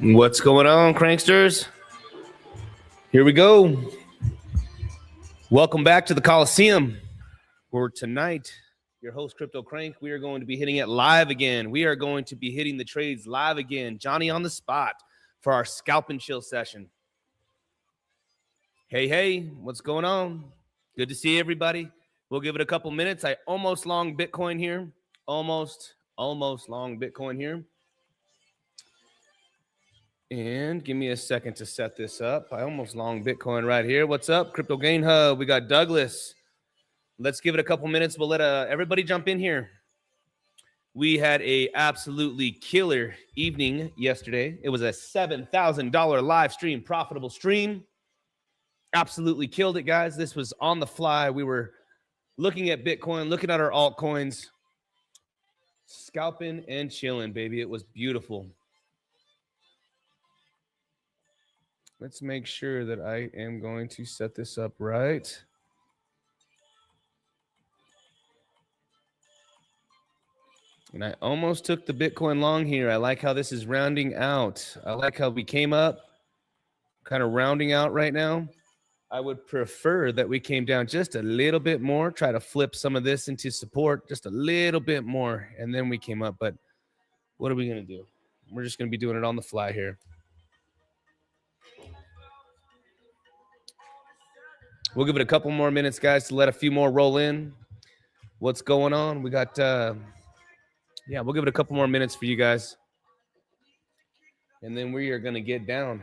What's going on, Cranksters? Here we go. Welcome back to the Coliseum. For tonight, your host, CryptoCrank, we are going to be hitting it live again. We are going to be hitting the trades live again. Johnny on the spot for our Scalp and Chill session. Hey, what's going on? Good to see everybody. We'll give it a couple minutes. I almost long Bitcoin here. Almost long Bitcoin here. And give me a second to set this up. I almost long Bitcoin right here. What's up, Crypto Gain Hub? We got Douglas. Let's give it a couple minutes. We'll let everybody jump in here. We had a absolutely killer evening yesterday. It was a $7,000 live stream, profitable stream. Absolutely killed it, guys. This was on the fly. We were looking at Bitcoin, looking at our altcoins, scalping and chilling, baby. It was beautiful. Let's make sure that I am going to set this up right. And I almost took the Bitcoin long here. I like how this is rounding out. I like how we came up, kind of rounding out right now. I would prefer that we came down just a little bit more, try to flip some of this into support just a little bit more, and then we came up. But what are we going to do? We're just going to be doing it on the fly here. We'll give it a couple more minutes, guys, to let a few more roll in. What's going on? We got, yeah, we'll give it a couple more minutes for you guys. And then we are going to get down.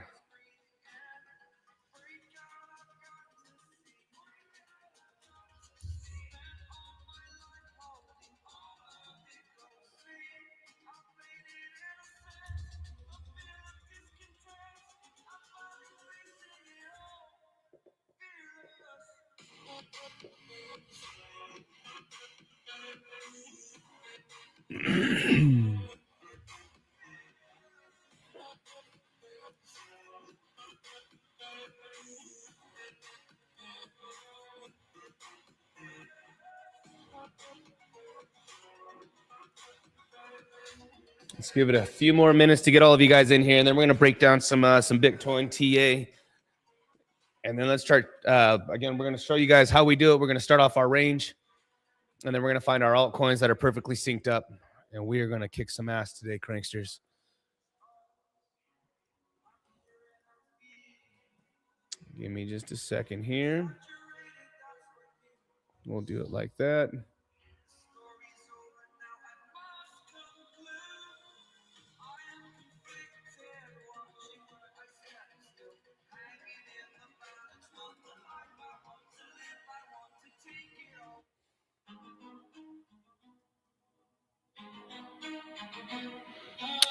Let's give it a few more minutes to get all of you guys in here, and then we're going to break down some Bitcoin TA. And then let's start, again, we're going to show you guys how we do it. We're going to start off our range, and then we're going to find our altcoins that are perfectly synced up, and we are going to kick some ass today, Cranksters. Give me just a second here. We'll do it like that.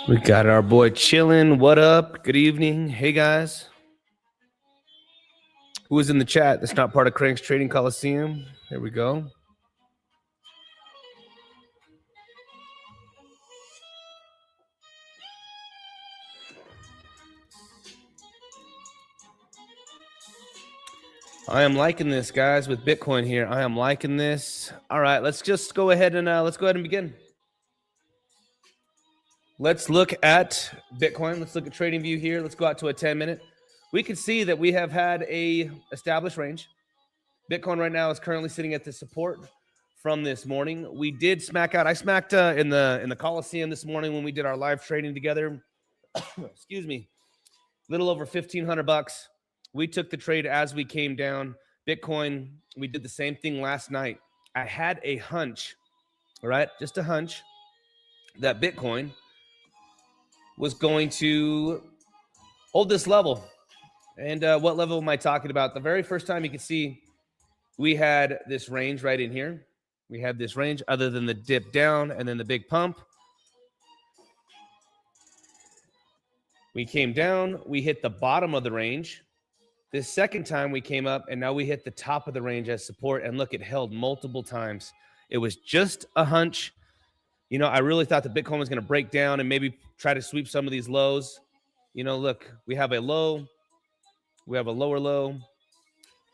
We got our boy chilling. What up? Good evening. Hey, guys. Who is in the chat that's not part of Crank's Trading Coliseum? There we go. I am liking this, guys, with Bitcoin here. I am liking this. All right, let's just go ahead and begin. Let's look at Bitcoin. Let's look at TradingView here. Let's go out to a 10-minute. We can see that we have had a established range. Bitcoin right now is currently sitting at the support from this morning. We did smack out. I smacked in the Coliseum this morning when we did our live trading together. Excuse me. A little over $1,500. We took the trade as we came down. Bitcoin, we did the same thing last night. I had a hunch, all right, just a hunch, that Bitcoin was going to hold this level. And what level am I talking about? The very first time you can see we had this range right in here. We had this range other than the dip down and then the big pump. We came down, we hit the bottom of the range. This second time we came up and now we hit the top of the range as support, and look, it held multiple times. It was just a hunch. You know, I really thought that Bitcoin was going to break down and maybe try to sweep some of these lows. You know, look, we have a low, we have a lower low,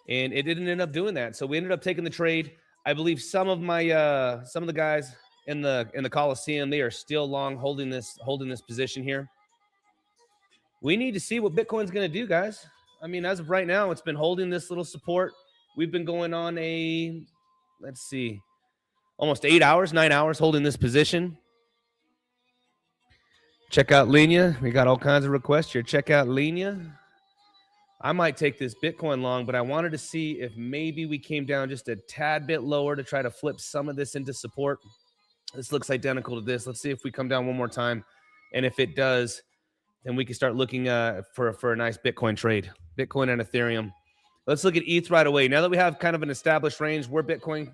and it didn't end up doing that. So we ended up taking the trade. I believe some of the guys in the Coliseum, they are still long holding this position here. we need to see what Bitcoin's going to do, guys. I mean, as of right now, it's been holding this little support. We've been going on a, let's see, almost 8 hours, 9 hours holding this position. Check out Lenia. We got all kinds of requests here. Check out Lenia. I might take this Bitcoin long, but I wanted to see if maybe we came down just a tad bit lower to try to flip some of this into support. This looks identical to this. Let's see if we come down one more time. And if it does, then we can start looking for a nice Bitcoin trade. Bitcoin and Ethereum. Let's look at ETH right away. Now that we have kind of an established range where Bitcoin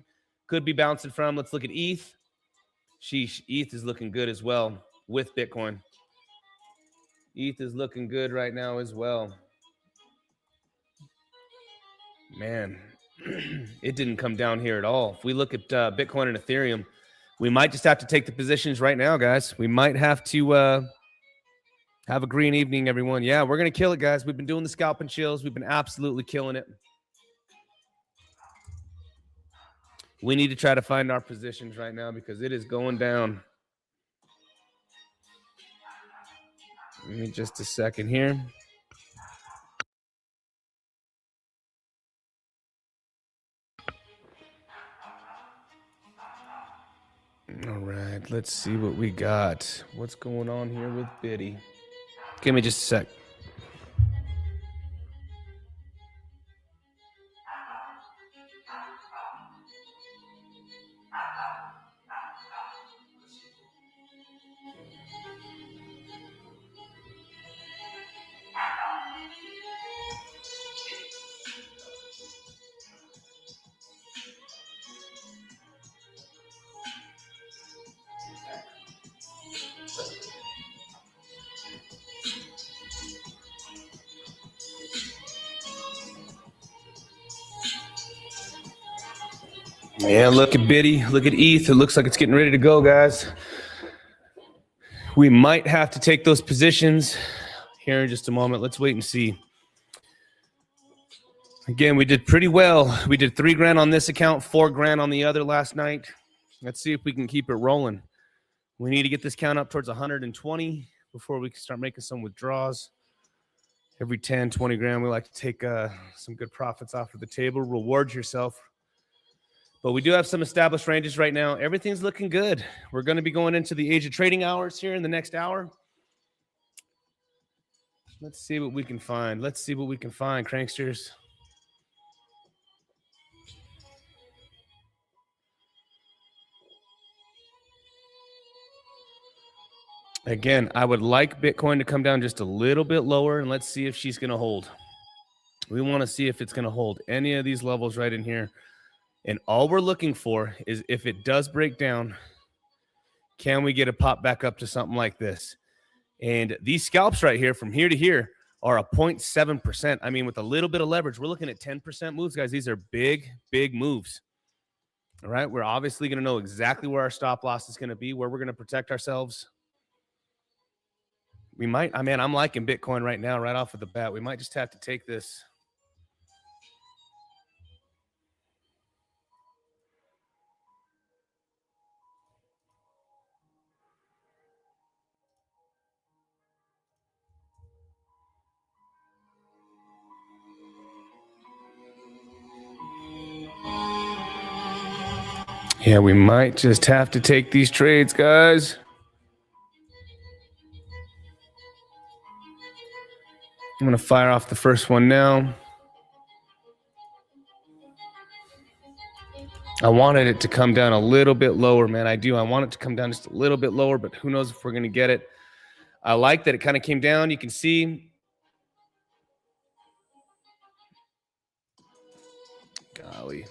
could be bouncing from, let's look at ETH. Sheesh, ETH is looking good as well with Bitcoin. ETH is looking good right now as well. Man, it didn't come down here at all. If we look at Bitcoin and Ethereum, we might just have to take the positions right now, guys. We might have to have a green evening, everyone. Yeah, we're going to kill it, guys. We've been doing the scalp and chills. We've been absolutely killing it. We need to try to find our positions right now because it is going down. Give me just a second here. All right, let's see what we got. What's going on here with Biddy? Give me just a sec. Yeah, look at Biddy. Look at ETH. It looks like it's getting ready to go, guys. We might have to take those positions here in just a moment. Let's wait and see. Again, we did pretty well. We did $3 on this account, $4 on the other last night. Let's see if we can keep it rolling. We need to get this count up towards 120 before we can start making some withdrawals. Every 10, 20 grand, we like to take some good profits off of the table. Reward yourself. But we do have some established ranges right now. Everything's looking good. We're going to be going into the age of trading hours here in the next hour. Let's see what we can find. Let's see what we can find, cranksters. Again, I would like Bitcoin to come down just a little bit lower, and let's see if she's going to hold. We want to see if it's going to hold any of these levels right in here. And all we're looking for is if it does break down, can we get a pop back up to something like this? And these scalps right here from here to here are a 0.7%. I mean, with a little bit of leverage, we're looking at 10% moves, guys. These are big, big moves. All right. We're obviously going to know exactly where our stop loss is going to be, where we're going to protect ourselves. We might, I mean, I'm liking Bitcoin right now, right off of the bat. We might just have to take this. Yeah, we might just have to take these trades, guys. I'm going to fire off the first one now. I wanted it to come down a little bit lower, man. I do. I want it to come down just a little bit lower, but who knows if we're going to get it. I like that it kind of came down. You can see. Golly.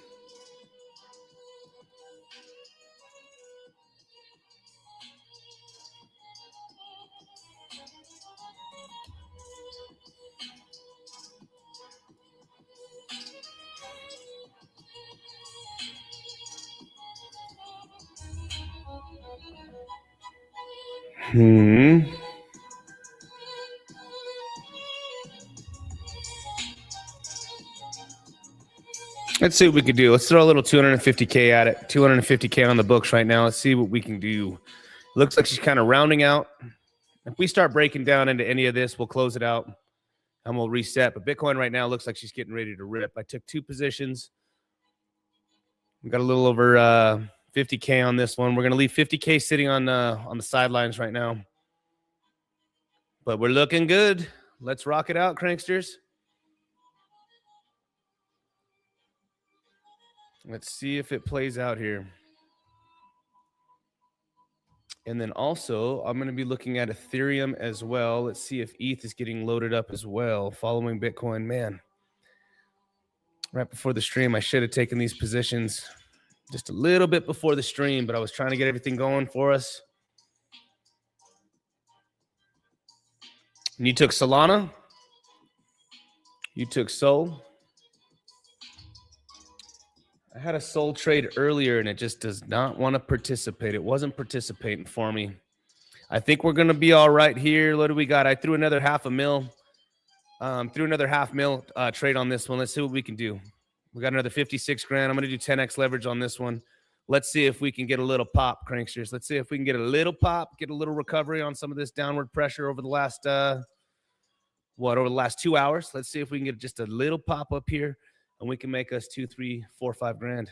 Let's see what we could do. Let's throw a little 250K at it. 250K on the books right now. Let's see what we can do. Looks like she's kind of rounding out. If we start breaking down into any of this, we'll close it out and we'll reset. But Bitcoin right now looks like she's getting ready to rip. I took 2 positions. We got a little over 50K on this one. We're going to leave 50K sitting on the sidelines right now. But we're looking good. Let's rock it out, cranksters. Let's see if it plays out here. And then also, I'm going to be looking at Ethereum as well. Let's see if ETH is getting loaded up as well, following Bitcoin. Man, right before the stream, I should have taken these positions just a little bit before the stream, but I was trying to get everything going for us. And you took Solana. You took Sol. I had a Sol trade earlier, and it just does not want to participate. It wasn't participating for me. I think we're going to be all right here. What do we got? I threw another $500,000. Threw another $500,000 trade on this one. Let's see what we can do. We got another 56 grand. I'm going to do 10x leverage on this one. Let's see if we can get a little pop, cranksters. Let's see if we can get a little pop, get a little recovery on some of this downward pressure over the last, over the last 2 hours. Let's see if we can get just a little pop up here, and we can make us 2, 3, 4, 5 grand.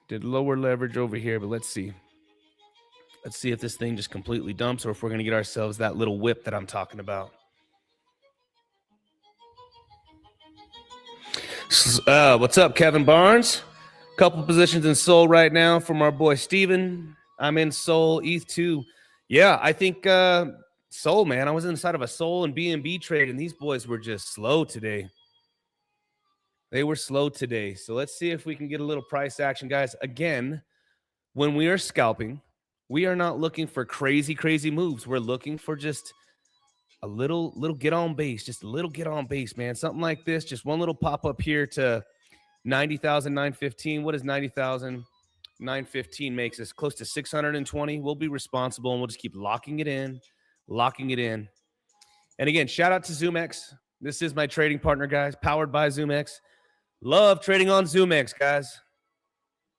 Did lower leverage over here, but let's see. Let's see if this thing just completely dumps or if we're going to get ourselves that little whip that I'm talking about. What's up, Kevin Barnes? Couple positions in Sol right now from our boy Steven. I'm in Sol, ETH 2. Yeah, I think Sol, man. I was inside of a Sol and BNB trade, and these boys were just slow today. They were slow today. So let's see if we can get a little price action, guys. Again, when we are scalping, we are not looking for crazy, crazy moves. We're looking for just a little get on base, just a little get on base, man. Something like this, just one little pop up here to 90,915. What is 90,915 makes us close to 620. We'll be responsible and we'll just keep locking it in, locking it in. And again, shout out to zoomex. This is my trading partner, guys, powered by zoomex. Love trading on zoomex, guys.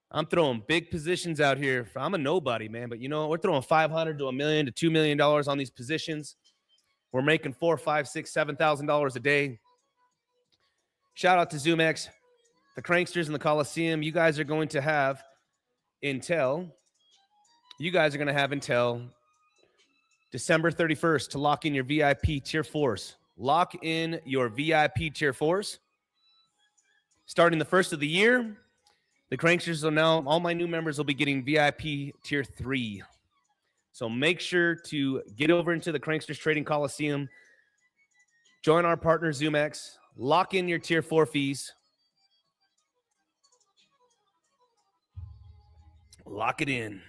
I'm throwing big positions out here. I'm a nobody, man, but you know, we're throwing 500 to $1 million to $2 million on these positions. We're making $4,000, $5,000, $6,000, $7,000 a day. Shout out to zoomex, the cranksters in the Coliseum. You guys are going to have until December 31st to lock in your VIP tier 4s. Lock in your VIP tier 4s. Starting the first of the year, the cranksters will now, all my new members will be getting VIP tier 3. So make sure to get over into the Cranksters Trading Coliseum. Join our partner, zoomex. Lock in your tier 4 fees. Lock it in.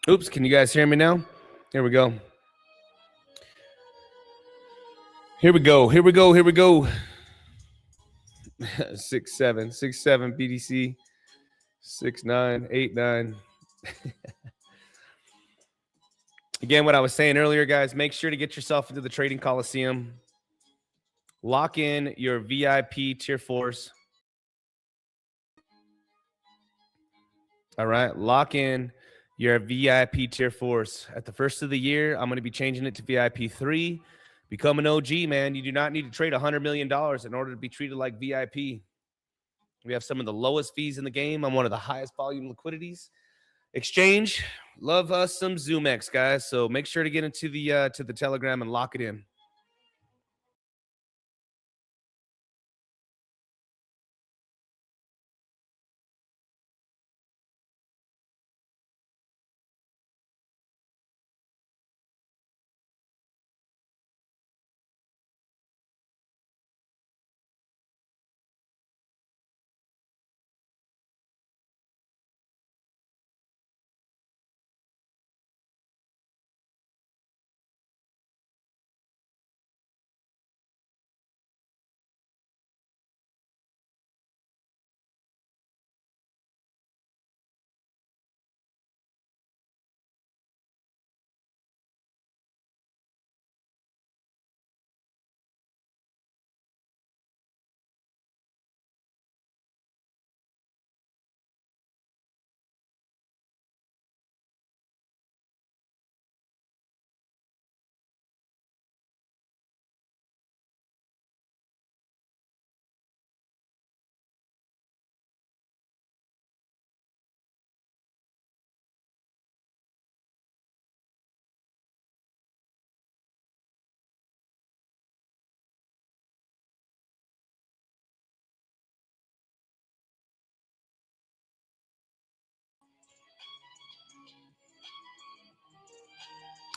Oops, can you guys hear me now? Here we go. Here we go. 6-7 BDC, 6-9, 8-9. Again, what I was saying earlier, guys, make sure to get yourself into the Trading Coliseum. Lock in your VIP tier 4s. All right, lock in your VIP tier 4s. At the first of the year, I'm going to be changing it to VIP 3. Become an OG, man. You do not need to trade $100 million in order to be treated like VIP. We have some of the lowest fees in the game. I'm one of the highest volume liquidities. Exchange, love us some zoomex, guys. So make sure to get into the Telegram and lock it in.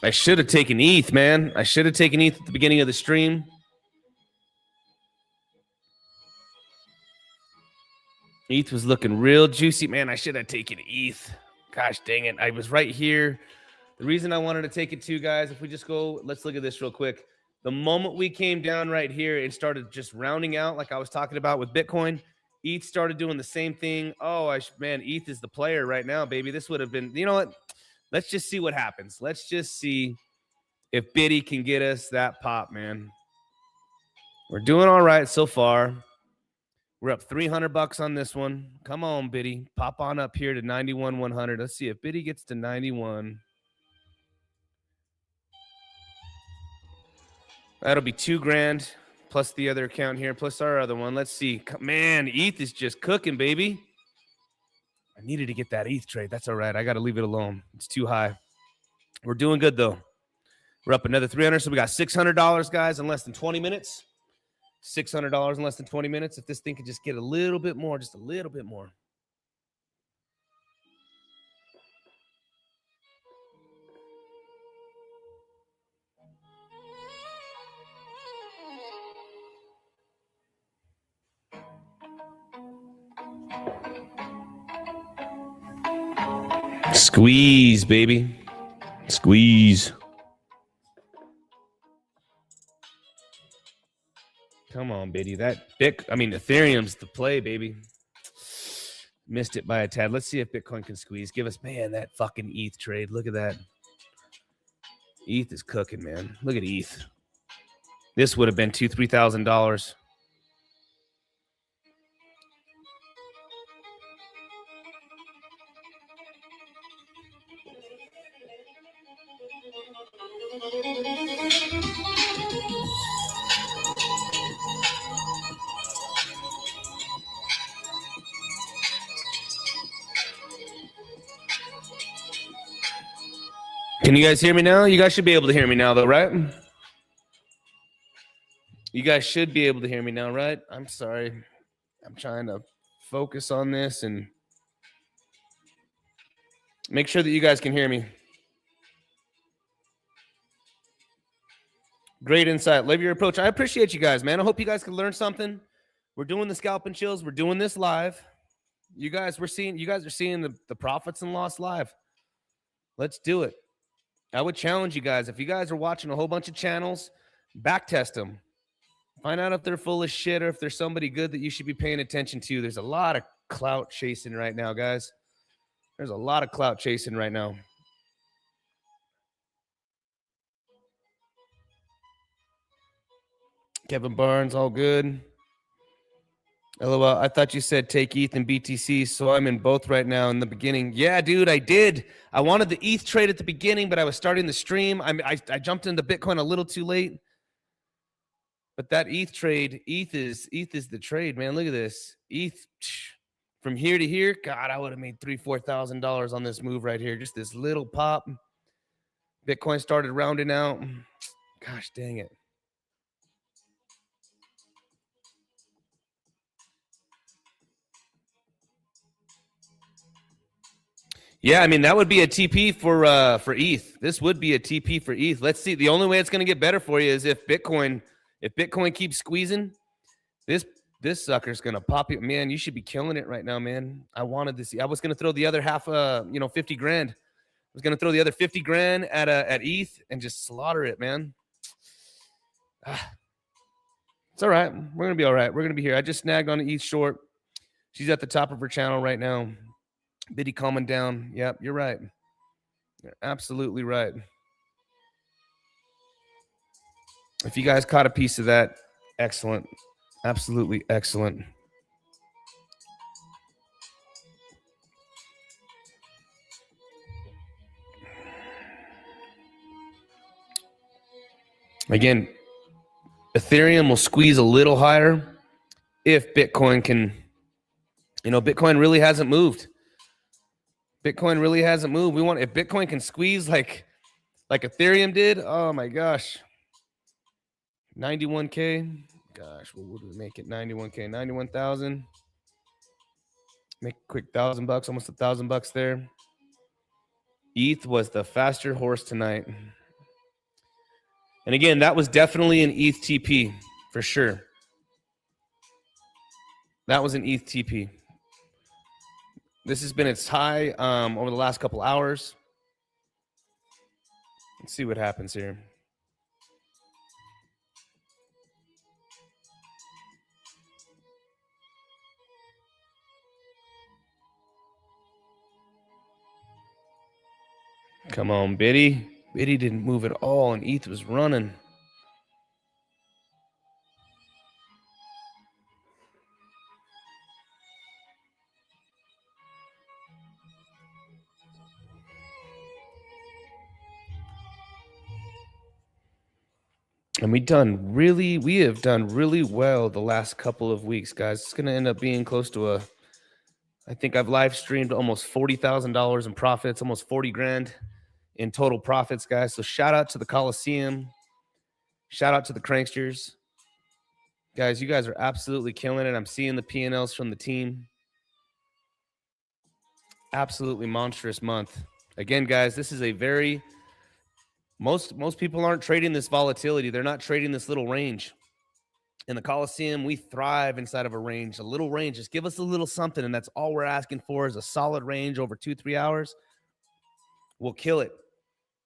I should have taken ETH, man. I should have taken ETH at the beginning of the stream. ETH was looking real juicy, man. I should have taken ETH. Gosh dang it. I was right here. The reason I wanted to take it too, guys, if we just go, let's look at this real quick. The moment we came down right here and started just rounding out like I was talking about with Bitcoin, ETH started doing the same thing. Oh, man, ETH is the player right now, baby. This would have been, you know what? Let's just see what happens. Let's just see if Biddy can get us that pop, man. We're doing all right so far. We're up $300 on this one. Come on, Biddy. Pop on up here to 91,100. Let's see if Biddy gets to 91. That'll be $2,000 plus the other account here, plus our other one. Let's see. Man, ETH is just cooking, baby. I needed to get that ETH trade. That's all right. I got to leave it alone. It's too high. We're doing good, though. We're up another $300. So we got $600, guys, in less than 20 minutes. $600 in less than 20 minutes. If this thing could just get a little bit more, just a little bit more. Squeeze, baby. Squeeze. Come on, Biddy. Ethereum's the play, baby. Missed it by a tad. Let's see if Bitcoin can squeeze. Give us, man, that fucking ETH trade. Look at that. ETH is cooking, man. Look at ETH. This would have been $2,000, $3,000. Can you guys hear me now? You guys should be able to hear me now, though, right? You guys should be able to hear me now, right? I'm sorry. I'm trying to focus on this and make sure that you guys can hear me. Great insight. Love your approach. I appreciate you guys, man. I hope you guys can learn something. We're doing the Scalp and Chills. We're doing this live. You guys are seeing the profits and loss live. Let's do it. I would challenge you guys. If you guys are watching a whole bunch of channels, back test them. Find out if they're full of shit or if there's somebody good that you should be paying attention to. There's a lot of clout chasing right now, guys. There's a lot of clout chasing right now. Kevin Barnes, all good. LOL, I thought you said take ETH and BTC, so I'm in both right now in the beginning. Yeah, dude, I did. I wanted the ETH trade at the beginning, but I was starting the stream. I jumped into Bitcoin a little too late. But that ETH trade, ETH is the trade, man. Look at this. ETH from here to here. God, I would have made $3,000-$4,000 on this move right here. Just this little pop. Bitcoin started rounding out. Gosh, dang it. Yeah, I mean, that would be a TP for ETH. This would be a TP for ETH. Let's see. The only way it's going to get better for you is if Bitcoin keeps squeezing, this sucker's going to pop it. Man, you should be killing it right now, man. I wanted to see. I was going to throw the other half, $50,000. I was going to throw the other $50,000 at ETH and just slaughter it, man. It's all right. We're going to be all right. We're going to be here. I just snagged on ETH short. She's at the top of her channel right now. Biddy calming down. Yep, you're right. You're absolutely right. If you guys caught a piece of that, excellent. Absolutely excellent. Again, Ethereum will squeeze a little higher if Bitcoin can, Bitcoin really hasn't moved. Bitcoin really hasn't moved. If Bitcoin can squeeze like Ethereum did, oh my gosh. 91K. Gosh, what would we make it? 91K, 91,000. Make a quick $1,000, almost $1,000 there. ETH was the faster horse tonight. And again, that was definitely an ETH TP for sure. That was an ETH TP. This has been its high over the last couple hours. Let's see what happens here. Come on, Biddy. Biddy didn't move at all, and ETH was running. And we have done really well the last couple of weeks, guys. It's going to end up being close to I think I've live streamed almost $40,000 in profits, almost 40 grand in total profits, guys. So shout out to the Coliseum. Shout out to the Cranksters. Guys, you guys are absolutely killing it. I'm seeing the P&Ls from the team. Absolutely monstrous month. Again, guys, this is a very most people aren't trading this volatility. They're not trading this little range. In the Coliseum, we thrive inside of a range, a little range. Just give us a little something, and that's all we're asking for is a solid range over 2-3 hours. We'll kill it.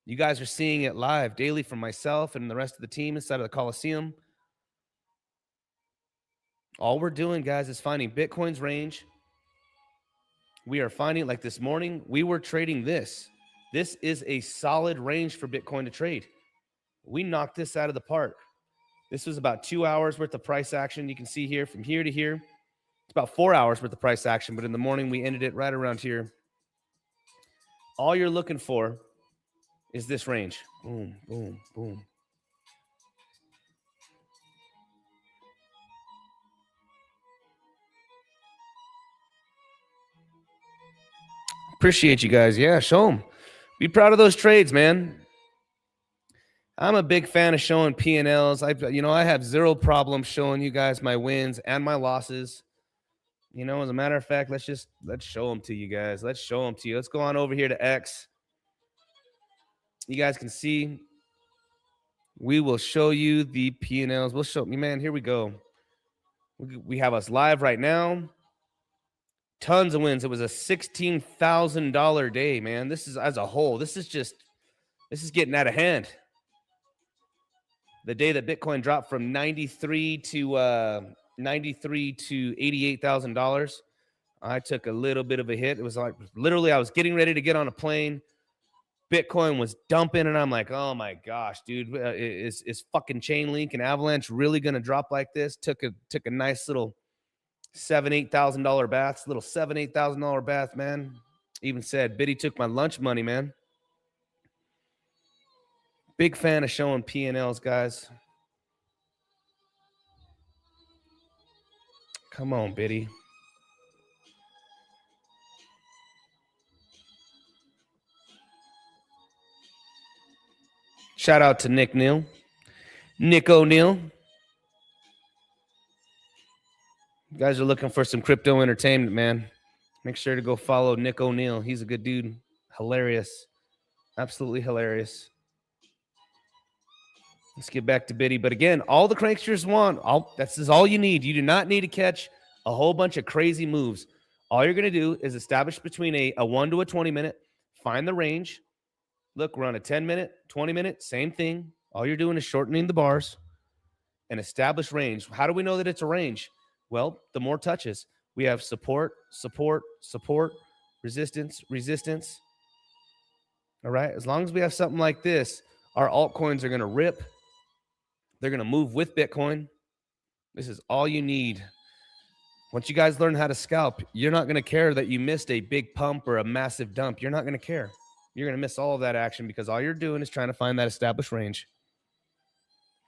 You guys are seeing it live daily from myself and the rest of the team inside of the Coliseum. All we're doing, guys, is finding Bitcoin's range. We are finding, like this morning, we were trading this. This is a solid range for Bitcoin to trade. We knocked this out of the park. This was about 2 hours worth of price action. You can see here from here to here. It's about 4 hours worth of price action, but in the morning, we ended it right around here. All you're looking for is this range. Boom, boom, boom. Appreciate you guys. Yeah, show them. Be proud of those trades, man. I'm a big fan of showing P&Ls. I have zero problem showing you guys my wins and my losses. As a matter of fact, let's show them to you guys. Let's show them to you. Let's go on over here to X. You guys can see. We will show you the P&Ls. We'll show you, man. Here we go. We have us live right now. Tons of wins. It was a $16,000 day, man. This is as a whole. This is getting out of hand. The day that Bitcoin dropped from $93 to $88,000, I took a little bit of a hit. It was like literally I was getting ready to get on a plane. Bitcoin was dumping, and I'm like, oh my gosh, dude, is fucking Chainlink and Avalanche really gonna drop like this? Took a nice little $7,000-8,000 bath, little $7,000-8,000 bath, man. Even said Biddy took my lunch money, man. Big fan of showing P&Ls, guys. Come on, Biddy. Shout out to Nick O'Neill. You guys are looking for some crypto entertainment, man. Make sure to go follow Nick O'Neill. He's a good dude. Hilarious. Absolutely hilarious. Let's get back to Biddy. But again, all the cranksters want, this is all you need. You do not need to catch a whole bunch of crazy moves. All you're going to do is establish between a 1 to a 20 minute, find the range. Look, we're on a 10 minute, 20 minute, same thing. All you're doing is shortening the bars and establish range. How do we know that it's a range? Well, the more touches. We have support, support, support, resistance, resistance. All right. As long as we have something like this, our altcoins are going to rip. They're going to move with Bitcoin. This is all you need. Once you guys learn how to scalp, you're not going to care that you missed a big pump or a massive dump. You're not going to care. You're going to miss all of that action because all you're doing is trying to find that established range.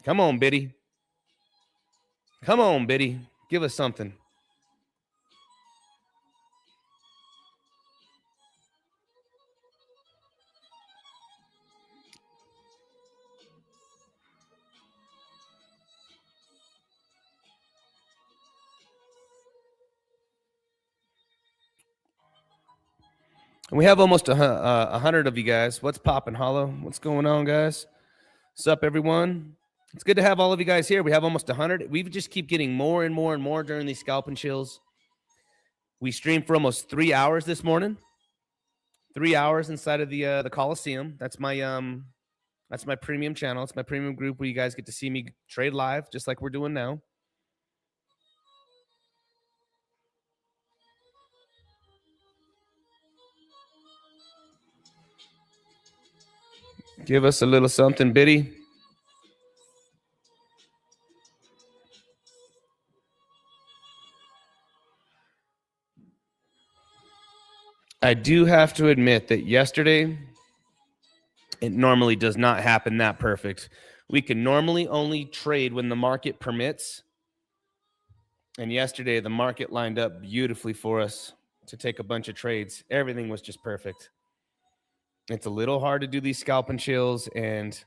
Come on, Biddy. Come on, Biddy. Give us something. And we have almost 100 of you guys. What's popping, Hollow? What's going on, guys? What's up, everyone? It's good to have all of you guys here. We have almost 100. We just keep getting more and more and more during these Scalp and Chills. We streamed for almost 3 hours this morning. 3 hours inside of the Coliseum. That's my premium channel. It's my premium group where you guys get to see me trade live, just like we're doing now. Give us a little something, Biddy. I do have to admit that yesterday, it normally does not happen that perfect. We can normally only trade when the market permits. And yesterday, the market lined up beautifully for us to take a bunch of trades. Everything was just perfect. It's a little hard to do these Scalp and Chills and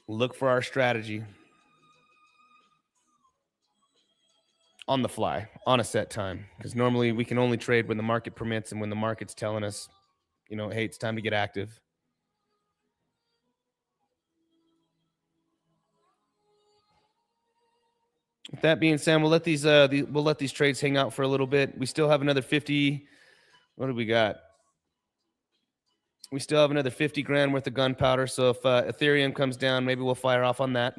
look for our strategy on the fly, on a set time. Because normally we can only trade when the market permits and when the market's telling us, hey, it's time to get active. With that being said, we'll let these trades hang out for a little bit. We still have another 50. What do we got? We still have another 50 grand worth of gunpowder. So if Ethereum comes down, maybe we'll fire off on that.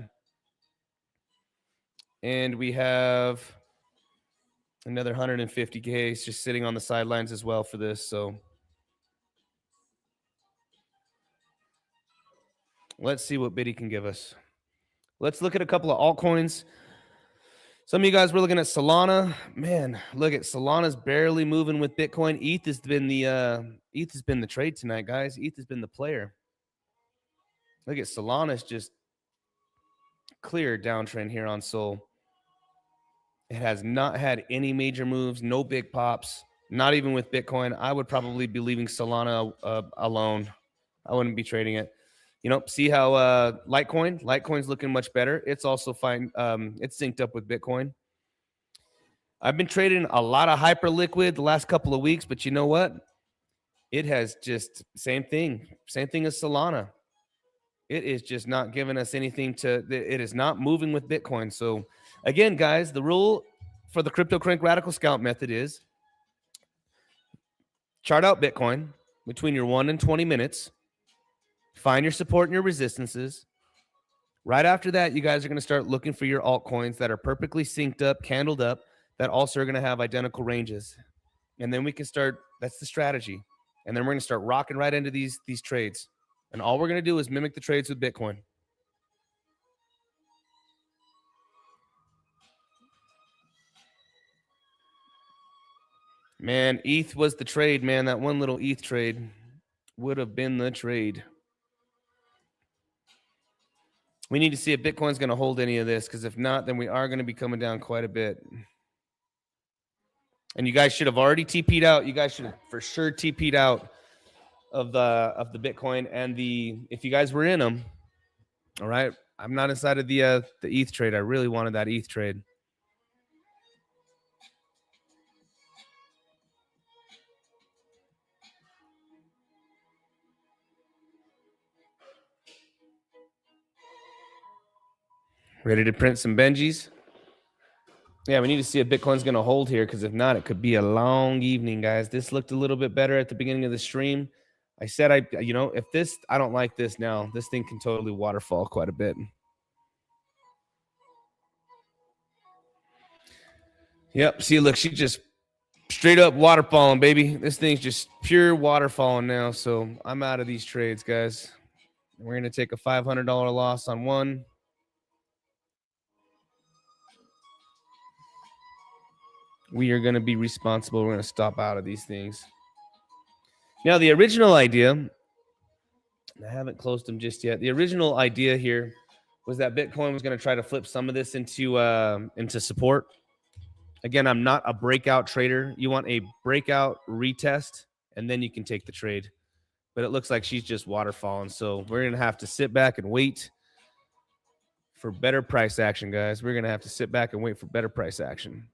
And we have another 150K just sitting on the sidelines as well for this. So let's see what Biddy can give us. Let's look at a couple of altcoins. Some of you guys were looking at Solana. Man, look at Solana's barely moving with Bitcoin. ETH has been the trade tonight, guys. ETH has been the player. Look at Solana's just clear downtrend here on Sol. It has not had any major moves, no big pops, not even with Bitcoin. I would probably be leaving Solana alone. I wouldn't be trading it. See how Litecoin's looking much better. It's also fine. It's synced up with Bitcoin. I've been trading a lot of Hyperliquid the last couple of weeks, but you know what? It has just same thing as Solana. It is just not giving us anything it is not moving with Bitcoin. So again, guys, the rule for the CryptoCrank Radical Scout method is chart out Bitcoin between your 1 and 20 minutes, find your support and your resistances. Right after that, you guys are going to start looking for your altcoins that are perfectly synced up, candled up, that also are going to have identical ranges. And then we can start, that's the strategy. And then we're going to start rocking right into these trades. And all we're going to do is mimic the trades with Bitcoin. Man, ETH was the trade, man. That one little ETH trade would have been the trade. We need to see if Bitcoin's going to hold any of this, because if not, then we are going to be coming down quite a bit. And you guys should have already TP'd out. You guys should have for sure TP'd out of the Bitcoin and if you guys were in them. All right, I'm not inside of the ETH trade. I really wanted that ETH trade. Ready to print some Benjis? Yeah, we need to see if Bitcoin's going to hold here, because if not, it could be a long evening, guys. This looked a little bit better at the beginning of the stream. I said, if I don't like this now, this thing can totally waterfall quite a bit. Yep. See, look, she just straight up waterfalling, baby. This thing's just pure waterfalling now. So I'm out of these trades, guys. We're going to take a $500 loss on one. We are going to be responsible. We're going to stop out of these things. Now, the original idea, I haven't closed them just yet. The original idea here was that Bitcoin was going to try to flip some of this into support. Again, I'm not a breakout trader. You want a breakout retest, and then you can take the trade. But it looks like she's just waterfalling. So we're going to have to sit back and wait for better price action, guys. We're going to have to sit back and wait for better price action.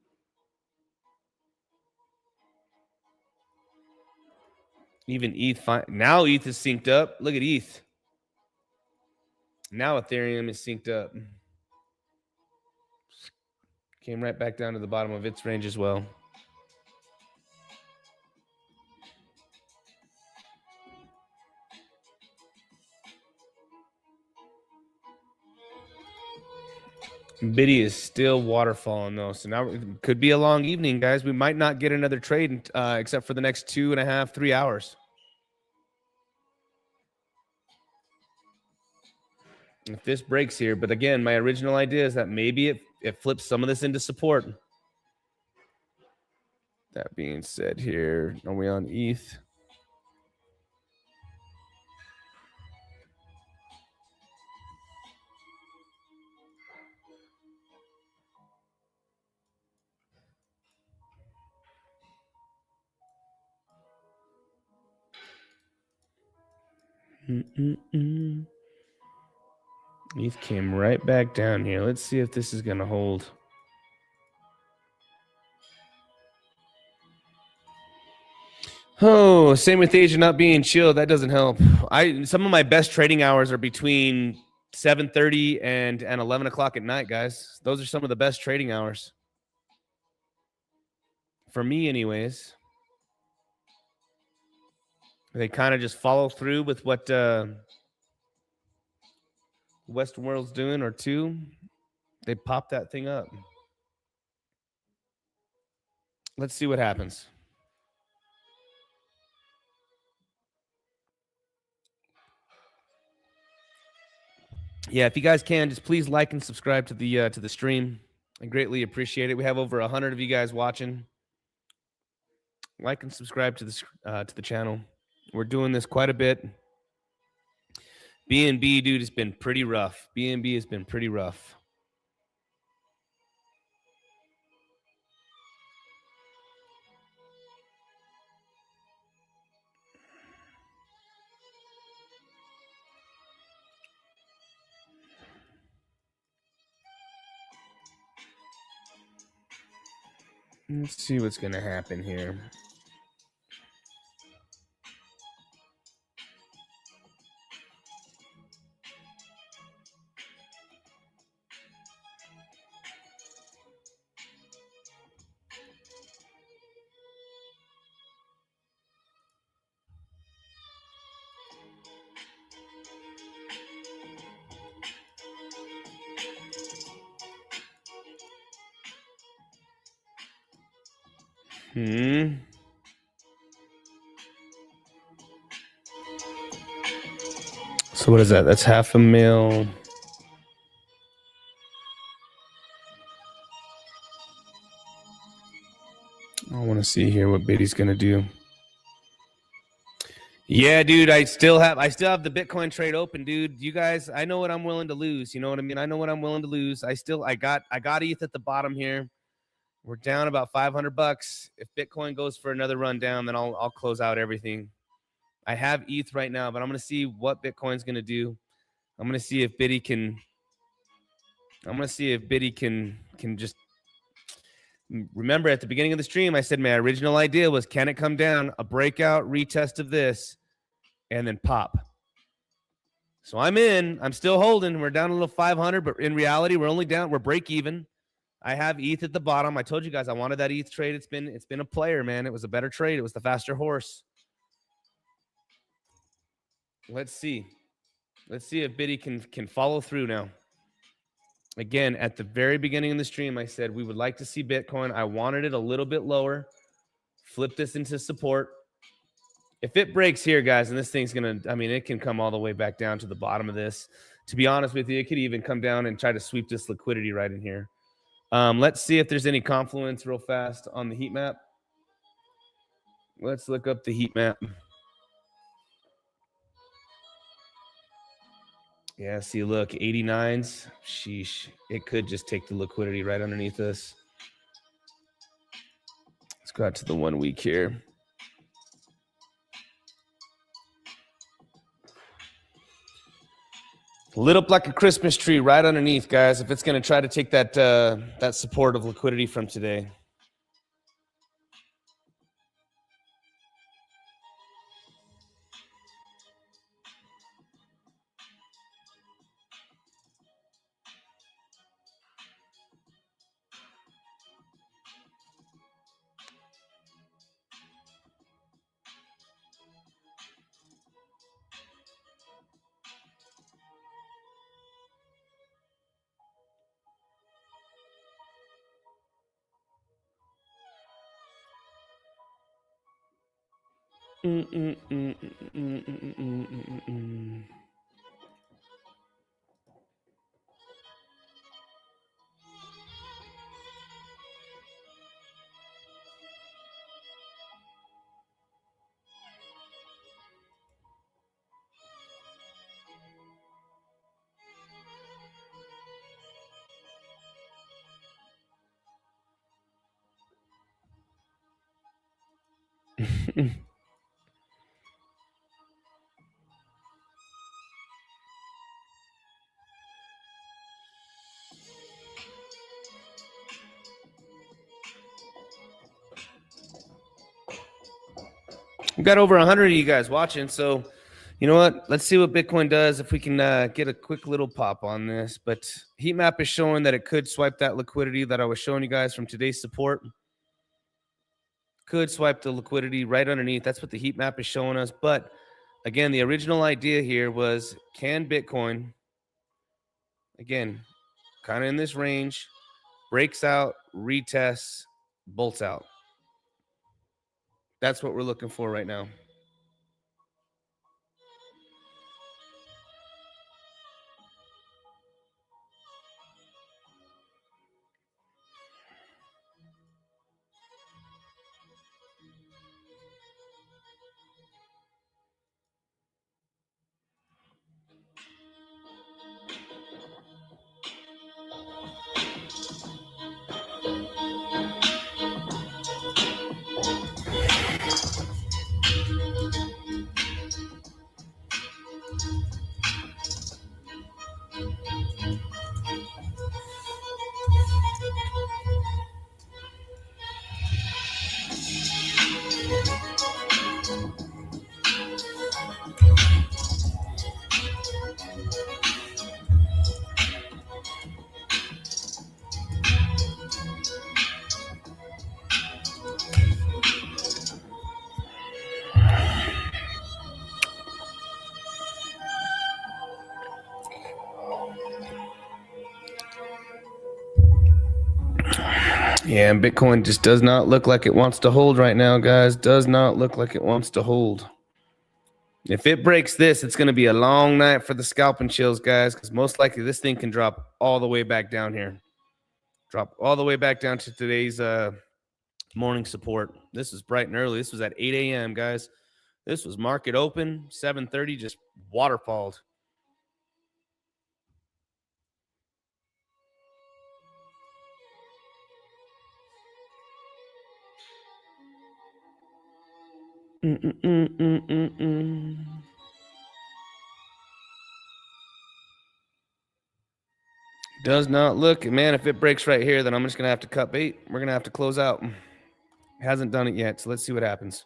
Even ETH, now ETH is synced up. Look at ETH. Now Ethereum is synced up. Came right back down to the bottom of its range as well. Biddy is still waterfalling though, so now it could be a long evening, guys. We might not get another trade except for the next 2.5, 3 hours. If this breaks here, but again, my original idea is that maybe it flips some of this into support. That being said, here are we on ETH? ETH came right back down here. Let's see if this is going to hold. Oh, same with Asia not being chill. That doesn't help. Some of my best trading hours are between 7:30 and 11 o'clock at night, guys. Those are some of the best trading hours. For me, anyways. They kind of just follow through with what Western world's doing, or two. They pop that thing up. Let's see what happens. Yeah, if you guys can, just please like and subscribe to the stream. I greatly appreciate it. We have over 100 of you guys watching. Like and subscribe to the channel. We're doing this quite a bit. BNB, dude, has been pretty rough. BNB has been pretty rough. Let's see what's going to happen here. So what is that? That's $500,000. I want to see here what Biddy's going to do. Yeah, dude, I still have the Bitcoin trade open, dude. You guys, I know what I'm willing to lose. You know what I mean? I know what I'm willing to lose. I got ETH at the bottom here. We're down about $500. If Bitcoin goes for another run down, then I'll close out everything. I have ETH right now, but I'm going to see what Bitcoin's going to do. I'm going to see if Biddy can just remember at the beginning of the stream, I said my original idea was, can it come down, a breakout retest of this, and then pop. So I'm in. I'm still holding. We're down a little 500, but in reality, we're only down. We're break even. I have ETH at the bottom. I told you guys I wanted that ETH trade. It's been a player, man. It was a better trade. It was the faster horse. Let's see. Let's see if Biddy can follow through now. Again, at the very beginning of the stream, I said we would like to see Bitcoin. I wanted it a little bit lower. Flip this into support. If it breaks here, guys, and this thing's going to, I mean, it can come all the way back down to the bottom of this. To be honest with you, it could even come down and try to sweep this liquidity right in here. Let's see if there's any confluence real fast on the heat map. Let's look up the heat map. Yeah, see, look, 89s. Sheesh. It could just take the liquidity right underneath us. Let's go out to the 1 week here. Lit up like a Christmas tree right underneath, guys, if it's going to try to take that that support of liquidity from today. We've got over 100 of you guys watching, so you know what? Let's see what Bitcoin does if we can get a quick little pop on this. But heat map is showing that it could swipe that liquidity that I was showing you guys from today's support. Could swipe the liquidity right underneath. That's what the heat map is showing us. But again, the original idea here was, can Bitcoin, again, kind of in this range, breaks out, retests, bolts out. That's what we're looking for right now. Yeah, and Bitcoin just does not look like it wants to hold right now, guys. Does not look like it wants to hold. If it breaks this, it's going to be a long night for the Scalp and Chills, guys, because most likely this thing can drop all the way back down here. Drop all the way back down to today's morning support. This is bright and early. This was at 8 a.m., guys. This was market open, 7:30, just waterfalled. Does not look, man, if it breaks right here, then I'm just going to have to cut bait. We're going to have to close out. Hasn't done it yet, so let's see what happens.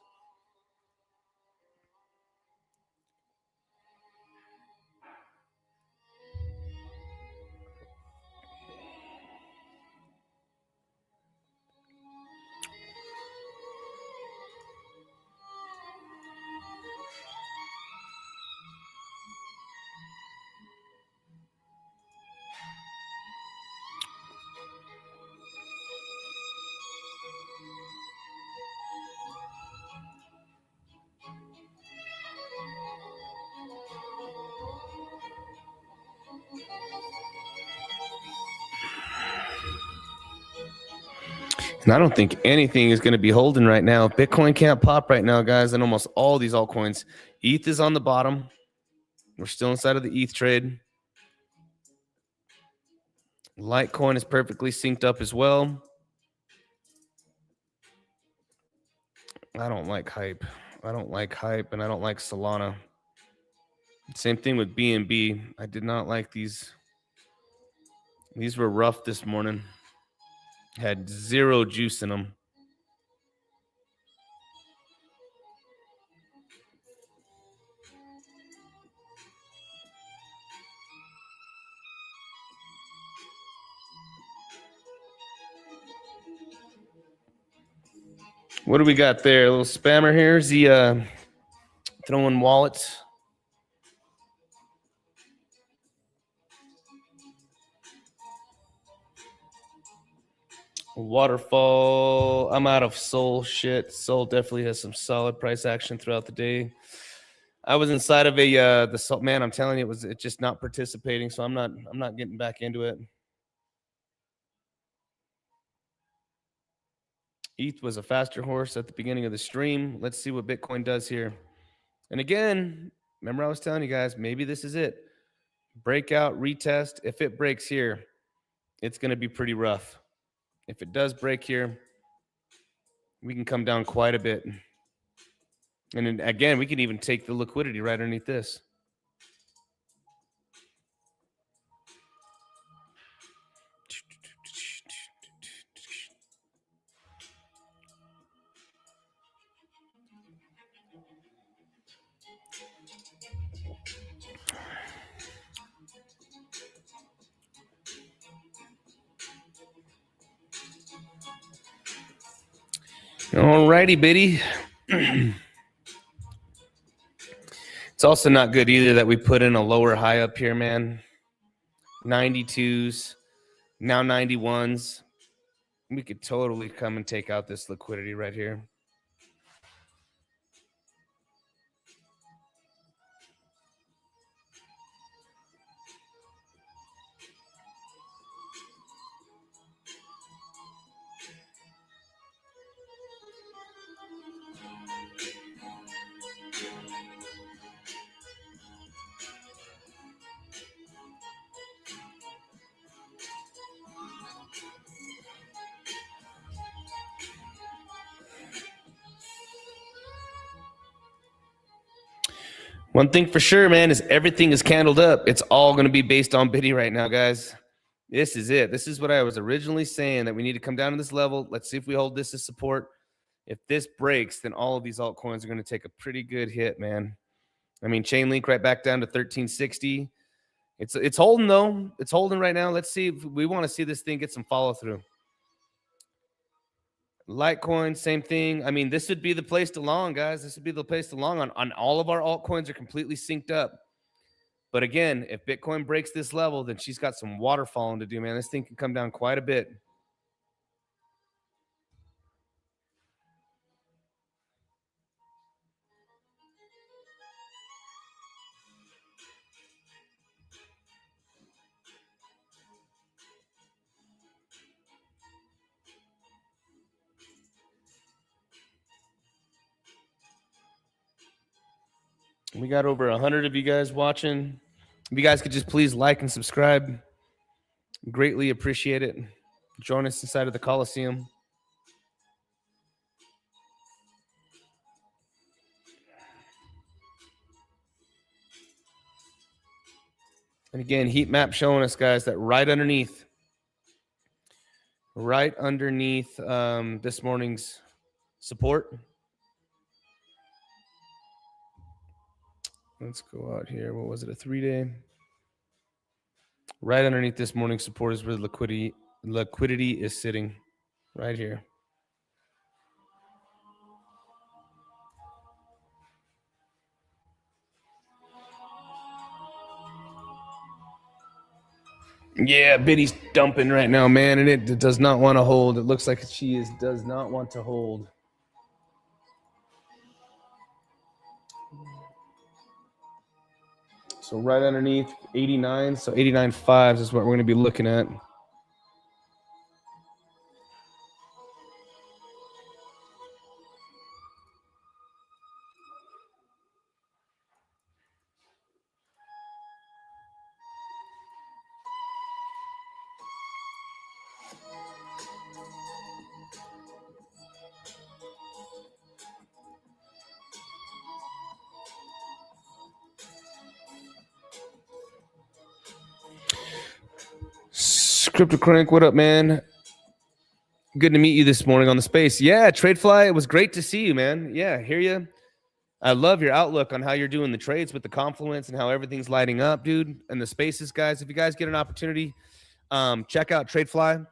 And I don't think anything is going to be holding right now. Bitcoin can't pop right now, guys, and almost all these altcoins. ETH is on the bottom. We're still inside of the ETH trade. Litecoin is perfectly synced up as well. I don't like hype. I don't like hype, and I don't like Solana. Same thing with BNB. I did not like these. These were rough this morning. Had zero juice in them. What do we got there? A little spammer here. Is he throwing wallets? Waterfall. I'm out of Sol shit. Sol definitely has some solid price action throughout the day. I was inside of the Sol, man. I'm telling you, it's just not participating. So I'm not getting back into it. ETH was a faster horse at the beginning of the stream. Let's see what Bitcoin does here. And again, remember I was telling you guys, maybe this is it. Breakout, retest. If it breaks here, it's going to be pretty rough. If it does break here, we can come down quite a bit. And then again, we can even take the liquidity right underneath this. All righty, Biddy. It's also not good either that we put in a lower high up here, man. 92s, now 91s. We could totally come and take out this liquidity right here. One thing for sure, man, is everything is candled up. It's all going to be based on Biddy right now, guys. This is it. This is what I was originally saying, that we need to come down to this level. Let's see if we hold this as support. If this breaks, then all of these altcoins are going to take a pretty good hit, man. I mean, Chainlink right back down to 1360. It's holding, though. It's holding right now. Let's see if we want to see this thing get some follow through. Litecoin, same thing. I mean, this would be the place to long, guys. This would be the place to long on all of our altcoins are completely synced up. But again, if Bitcoin breaks this level, then she's got some waterfalling to do, man. This thing can come down quite a bit. We got over 100 of you guys watching. If you guys could just please like and subscribe, greatly appreciate it. Join us inside of the Coliseum. And again, heat map showing us, guys, that right underneath this morning's support. Let's go out here. What was it, a 3-day? Right underneath this morning's support is where the liquidity is sitting, right here. Yeah, Biddy's dumping right now, man, and it does not want to hold. It looks like she does not want to hold. So right underneath 89, so 89.5 is what we're going to be looking at. CryptoCrank, what up, man? Good to meet you this morning on the space. Yeah, TradeFly, it was great to see you, man. Yeah, hear you. I love your outlook on how you're doing the trades with the confluence and how everything's lighting up, dude. And the spaces, guys. If you guys get an opportunity, check out TradeFly.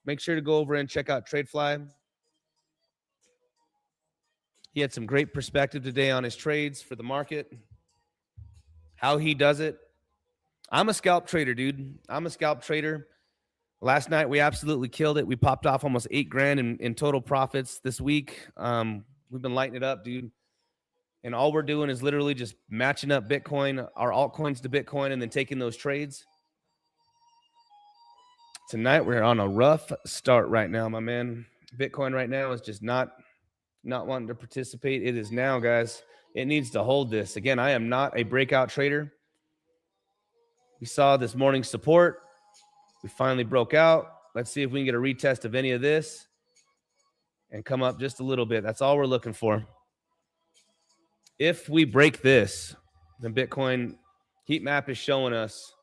Make sure to go over and check out TradeFly. He had some great perspective today on his trades for the market, how he does it. I'm a scalp trader, dude. I'm a scalp trader. Last night, we absolutely killed it. We popped off almost $8,000 in total profits this week. We've been lighting it up, dude. And all we're doing is literally just matching up Bitcoin, our altcoins to Bitcoin, and then taking those trades. Tonight, we're on a rough start right now, my man. Bitcoin right now is just not wanting to participate. It is now, guys. It needs to hold this. Again, I am not a breakout trader. We saw this morning's support. We finally broke out. Let's see if we can get a retest of any of this and come up just a little bit. That's all we're looking for. If we break this, then Bitcoin heat map is showing us.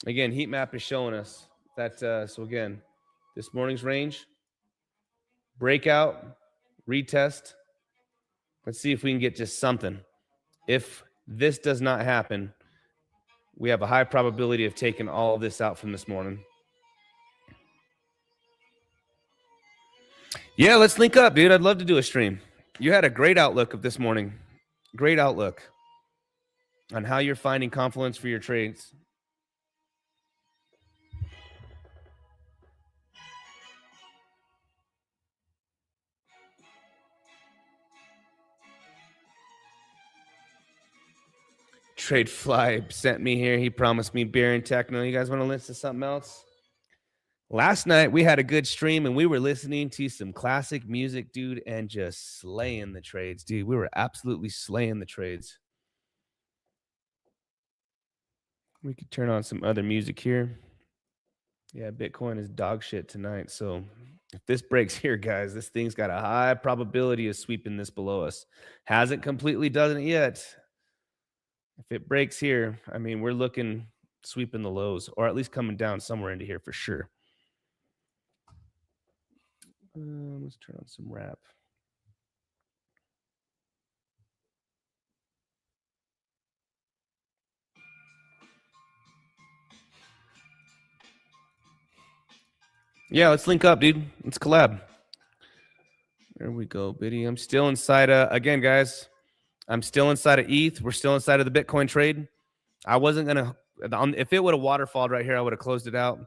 Again, heat map is showing us that. So again, this morning's range, breakout, retest. Let's see if we can get just something. If this does not happen, we have a high probability of taking all of this out from this morning. Yeah, let's link up, dude. I'd love to do a stream. You had a great outlook of this morning. Great outlook on how you're finding confluence for your trades. Trade Fly sent me here. He promised me beer and techno. You guys want to listen to something else? Last night, we had a good stream, and we were listening to some classic music, dude, and just slaying the trades, dude. We were absolutely slaying the trades. We could turn on some other music here. Yeah, Bitcoin is dog shit tonight. So if this breaks here, guys, this thing's got a high probability of sweeping this below us. Hasn't completely done it yet. If it breaks here, I mean, we're looking sweeping the lows, or at least coming down somewhere into here for sure. Let's turn on some rap. Yeah, let's link up, dude. Let's collab. There we go, Biddy. I'm still inside again, guys. I'm still inside of ETH. We're still inside of the Bitcoin trade. I wasn't gonna, if it would have waterfalled right here, I would have closed it out.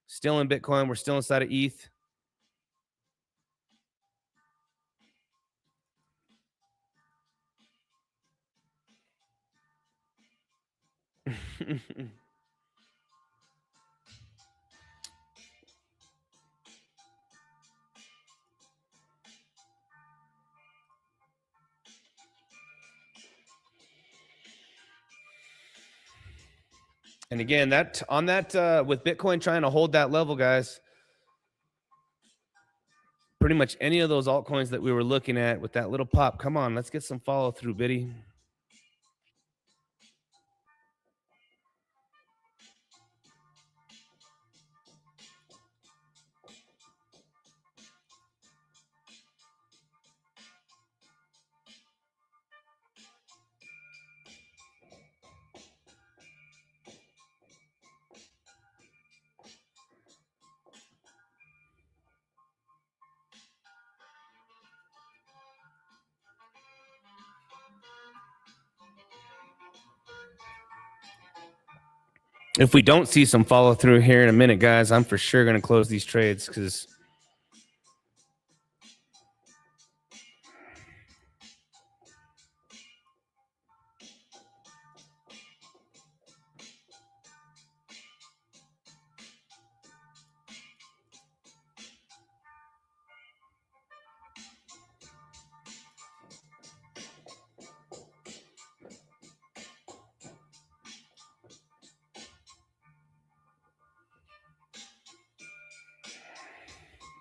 Still in Bitcoin. We're still inside of ETH. And again, that on that with Bitcoin trying to hold that level, guys, pretty much any of those altcoins that we were looking at with that little pop. Come on, let's get some follow through, Biddy. If we don't see some follow through here in a minute, guys, I'm for sure going to close these trades because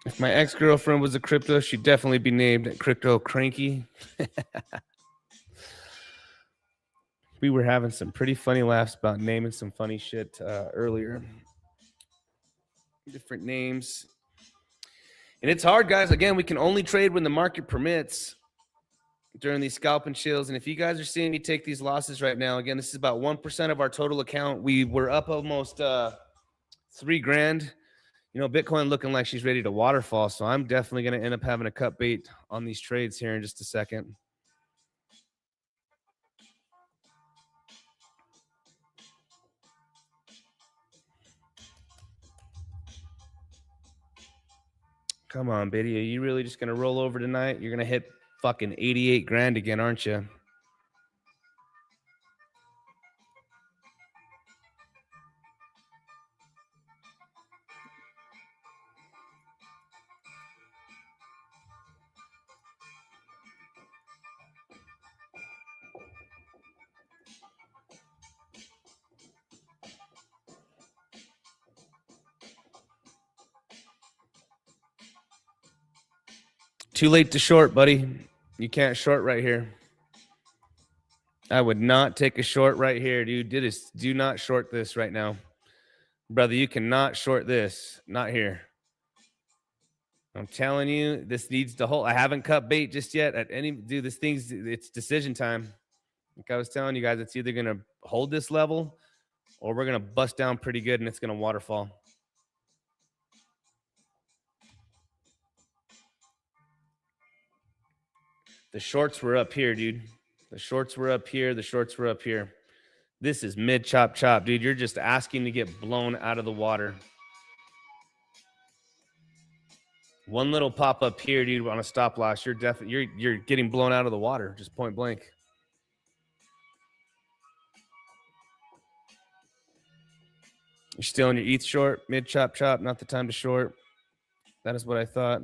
if my ex-girlfriend was a crypto, she'd definitely be named CryptoCranky. We were having some pretty funny laughs about naming some funny shit earlier. Different names. And it's hard, guys. Again, we can only trade when the market permits during these scalp and chills. And if you guys are seeing me take these losses right now, again, this is about 1% of our total account. We were up almost $3,000. You know, Bitcoin looking like she's ready to waterfall. So I'm definitely going to end up having a cut bait on these trades here in just a second. Come on, Biddy. Are you really just going to roll over tonight? You're going to hit fucking 88 grand again, aren't you? Too late to short, buddy. You can't short right here. I would not take a short right here, dude. Do not short this right now. Brother, you cannot short this. Not here. I'm telling you, this needs to hold. I haven't cut bait just yet. Dude, it's decision time. Like I was telling you guys, it's either going to hold this level or we're going to bust down pretty good and it's going to waterfall. The shorts were up here, dude. The shorts were up here. The shorts were up here. This is mid chop chop, dude. You're just asking to get blown out of the water. One little pop up here, dude, on a stop loss. You're getting blown out of the water, just point blank. You're still in your ETH short, mid chop chop, not the time to short. That is what I thought.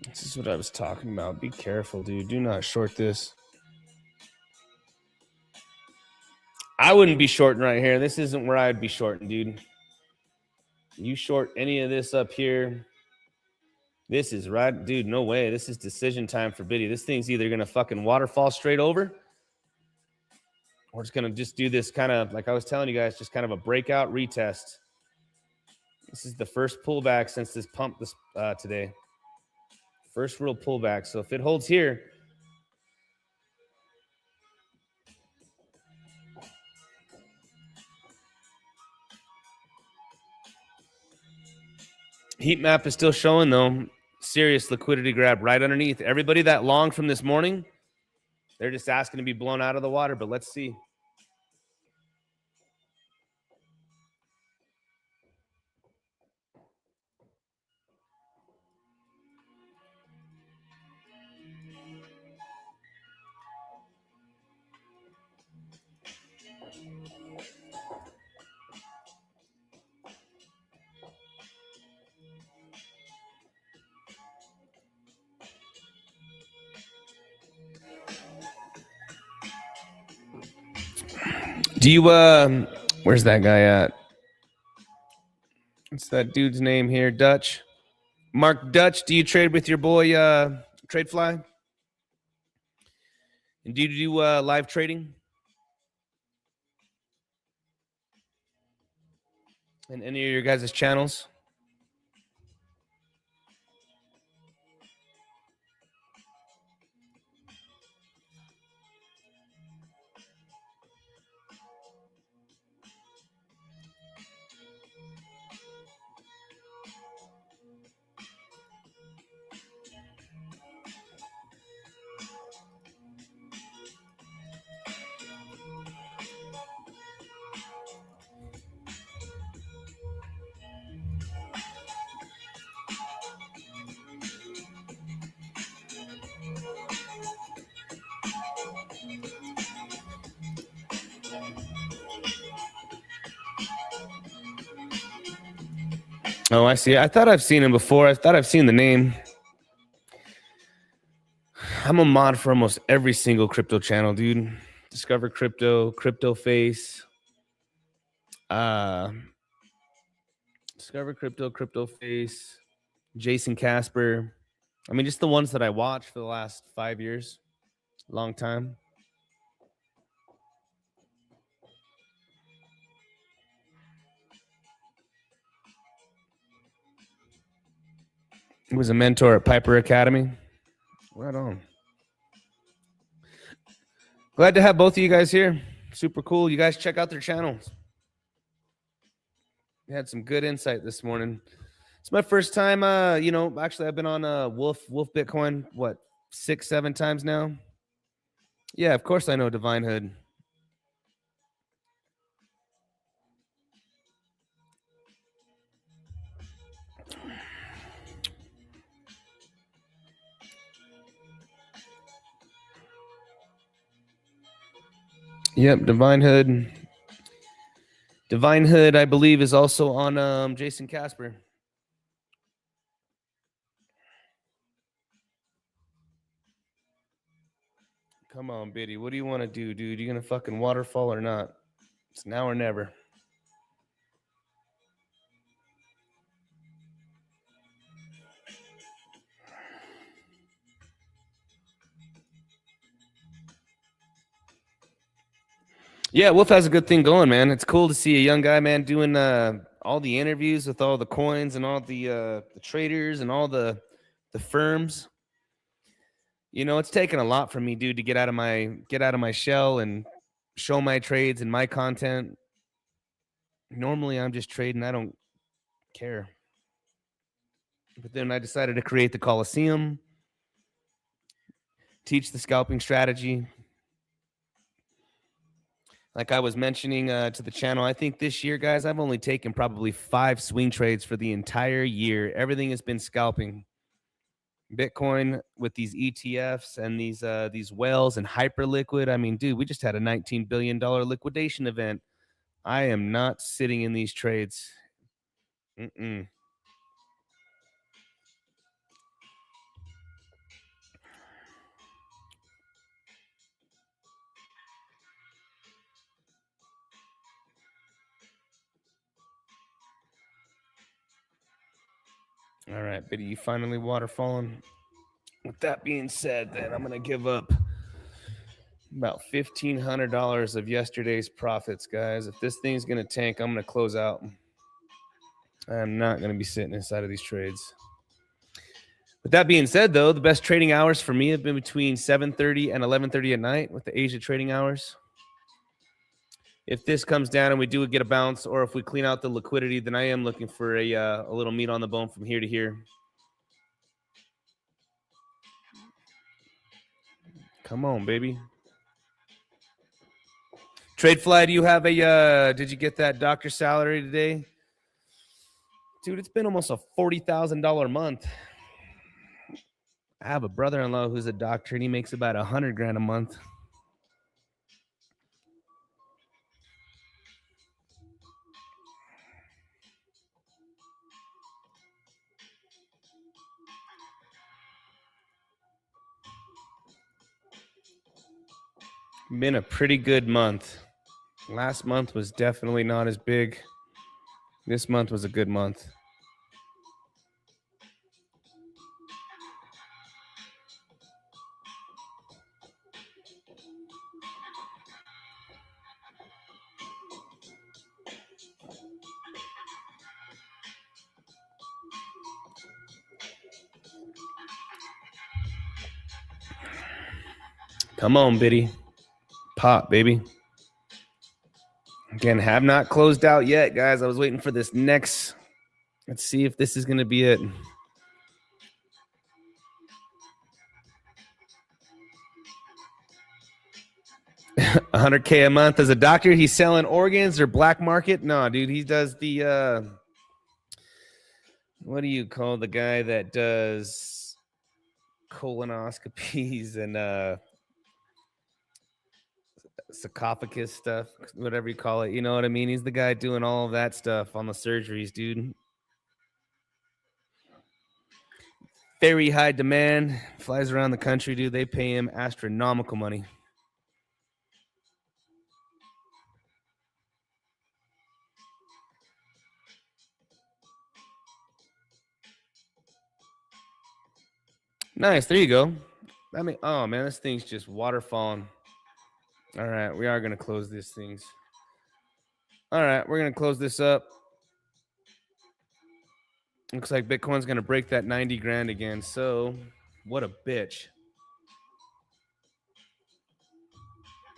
This is what I was talking about. Be careful, dude. Do not short this. I wouldn't be shorting right here. This isn't where I'd be shorting, dude. You short any of this up here. This is right, dude. No way. This is decision time for Biddy. This thing's either going to fucking waterfall straight over or it's going to just do this kind of, like I was telling you guys, just kind of a breakout retest. This is the first pullback since this pump today. First real pullback. So if it holds here, heat map is still showing, though. Serious liquidity grab right underneath. Everybody that long from this morning, they're just asking to be blown out of the water, but let's see. Do you, where's that guy at? What's that dude's name here? Dutch? Mark Dutch, do you trade with your boy, TradeFly? And do you do live trading? In any of your guys' channels? Oh, I see. I thought I've seen him before. I thought I've seen the name. I'm a mod for almost every single crypto channel, dude. Discover Crypto, Crypto Face, Discover Crypto, Crypto Face, Jason Casper. I mean, just the ones that I watched for the last 5 years. Long time. He was a mentor at Piper Academy. Right on. Glad to have both of you guys here. Super cool. You guys check out their channels. We had some good insight this morning. It's my first time. Actually, I've been on Wolf Bitcoin. What, 6-7 times now? Yeah, of course I know Divine Hood. Yep, Divine Hood. Divine Hood, I believe, is also on Jason Casper. Come on, Biddy. What do you want to do, dude? You gonna fucking waterfall or not? It's now or never. Yeah, Wolf has a good thing going, man. It's cool to see a young guy, man, doing all the interviews with all the coins and all the traders and all the firms. You know, it's taken a lot for me, dude, to get out of my shell and show my trades and my content. Normally, I'm just trading. I don't care. But then I decided to create the Coliseum, teach the scalping strategy. Like I was mentioning to the channel, I think this year, guys, I've only taken probably 5 swing trades for the entire year. Everything has been scalping. Bitcoin with these ETFs and these whales and hyperliquid. I mean, dude, we just had a $19 billion liquidation event. I am not sitting in these trades. Mm-mm. All right, Biddy, you finally waterfalling. With that being said, then I'm going to give up about $1,500 of yesterday's profits, guys. If this thing's going to tank, I'm going to close out. I'm not going to be sitting inside of these trades. With that being said, though, the best trading hours for me have been between 7:30 and 11:30 at night with the Asia trading hours. If this comes down and we do get a bounce, or if we clean out the liquidity, then I am looking for a little meat on the bone from here to here. Come on, baby. TradeFly, do you have a, did you get that doctor salary today? Dude, it's been almost a $40,000 month. I have a brother-in-law who's a doctor, and he makes about $100,000 a month. Been a pretty good month. Last month was definitely not as big. This month was a good month. Come on, Biddy. Pop, baby. Again, have not closed out yet, guys. I was waiting for this next. Let's see if this is going to be it. $100K a month as a doctor. He's selling organs or black market. No, dude, he does the what do you call the guy that does colonoscopies and sarcophagus stuff, whatever you call it. You know what I mean? He's the guy doing all of that stuff on the surgeries, dude. Very high demand. Flies around the country, dude. They pay him astronomical money. Nice. There you go. I mean, oh man, this thing's just waterfalling. All right, we are gonna close these things. All right, we're gonna close this up. Looks like Bitcoin's gonna break that 90 grand again. So, what a bitch.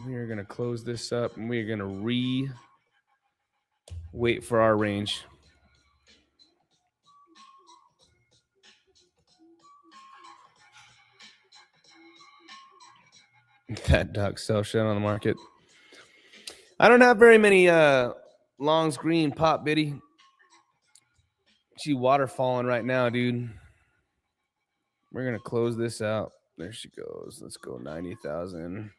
We are going to close this up and we are going to wait for our range. That duck sell shit on the market. I don't have very many longs green pop biddy. She waterfalling right now, dude. We're going to close this out. There she goes. Let's go 90,000.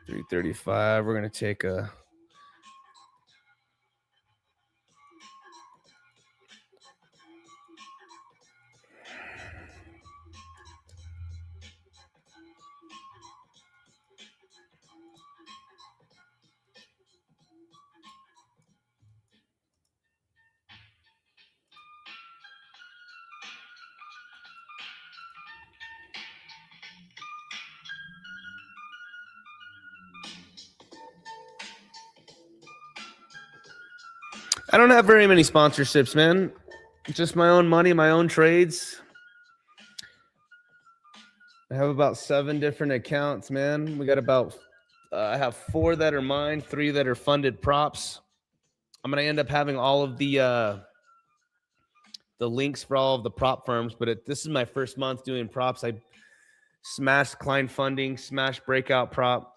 335. We're going to take a I don't have very many sponsorships, man. Just my own money, my own trades. I have about 7 different accounts, man. We got about, I have 4 that are mine, 3 that are funded props. I'm going to end up having all of the links for all of the prop firms, but this is my first month doing props. I smashed client funding, smashed breakout prop.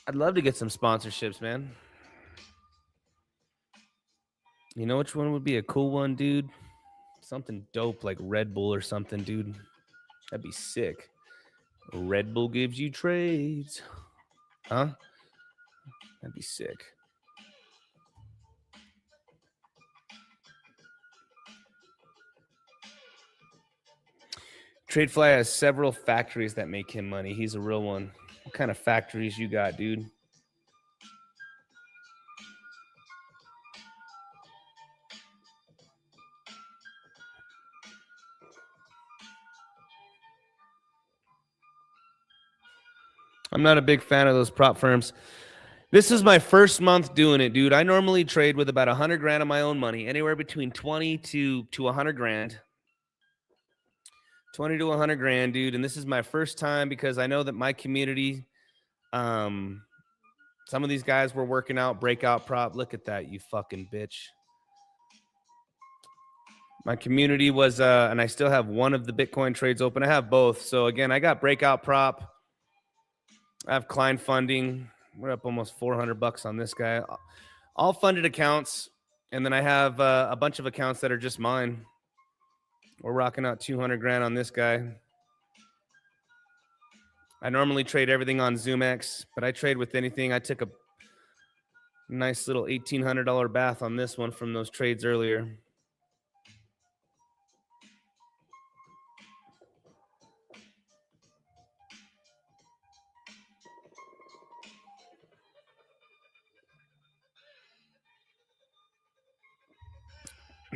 I'd love to get some sponsorships, man. You know which one would be a cool one, dude? Something dope like Red Bull or something, dude. That'd be sick. Red Bull gives you trades. Huh? That'd be sick. Tradefly has several factories that make him money. He's a real one. What kind of factories you got, dude? I'm not a big fan of those prop firms. This is my first month doing it, dude. I normally trade with about 100 grand of my own money, anywhere between 20 to 100 grand. 20 to 100 grand, dude. And this is my first time because I know that my community, some of these guys were working out breakout prop. Look at that, you fucking bitch. My community was, and I still have one of the Bitcoin trades open. I have both. So again, I got breakout prop. I have client funding. We're up almost $400 on this guy. All funded accounts. And then I have a bunch of accounts that are just mine. We're rocking out 200 grand on this guy. I normally trade everything on zoomex, but I trade with anything. I took a nice little $1,800 bath on this one from those trades earlier.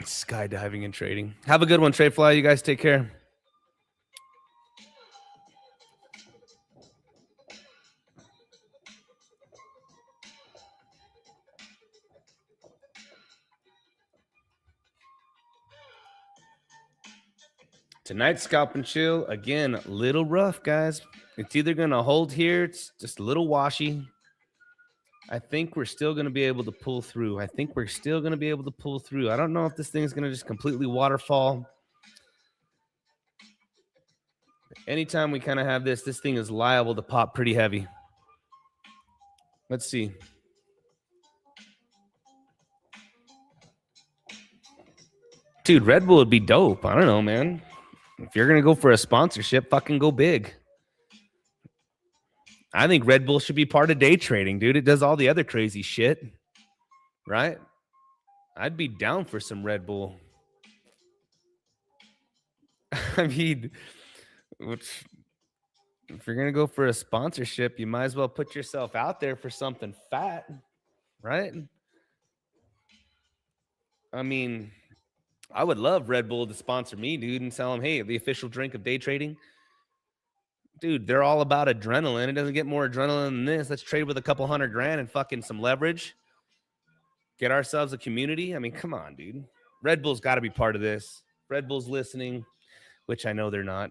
Skydiving and trading. Have a good one, Tradefly. You guys take care. Tonight's Scalp and Chill, again, a little rough, guys. It's either going to hold here. It's just a little washy. I think we're still going to be able to pull through. I don't know if this thing is going to just completely waterfall. Anytime we kind of have this thing is liable to pop pretty heavy. Let's see. Dude, Red Bull would be dope. I don't know, man. If you're going to go for a sponsorship, fucking go big. I think Red Bull should be part of day trading, dude. It does all the other crazy shit, right? I'd be down for some Red Bull. I mean, if you're going to go for a sponsorship, you might as well put yourself out there for something fat, right? I mean, I would love Red Bull to sponsor me, dude, and tell them, hey, the official drink of day trading. Dude, they're all about adrenaline. It doesn't get more adrenaline than this. Let's trade with a couple $100 grand and fucking some leverage. Get ourselves a community. I mean, come on, dude. Red Bull's got to be part of this. Red Bull's listening, which I know they're not.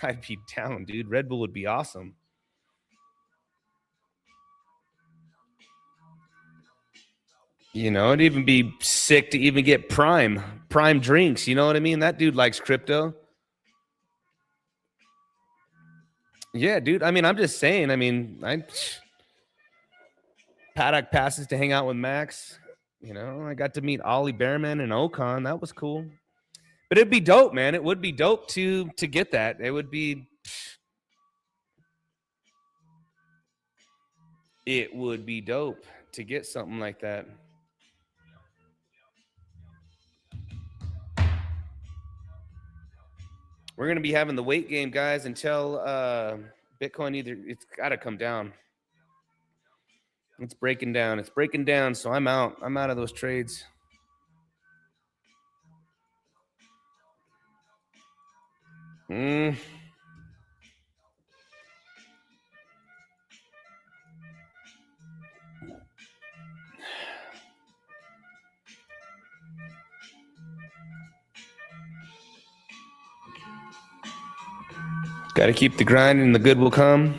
I'd be down, dude. Red Bull would be awesome. You know, it'd even be sick to even get Prime drinks. You know what I mean? That dude likes crypto. Yeah, dude. I mean, I'm just saying. I mean, paddock passes to hang out with Max. You know, I got to meet Ollie Behrman and Ocon. That was cool. But it'd be dope, man. It would be dope to get that. It would be dope to get something like that. We're going to be having the weight game, guys, until Bitcoin it's got to come down. It's breaking down. It's breaking down, so I'm out. I'm out of those trades. Got to keep the grind and the good will come.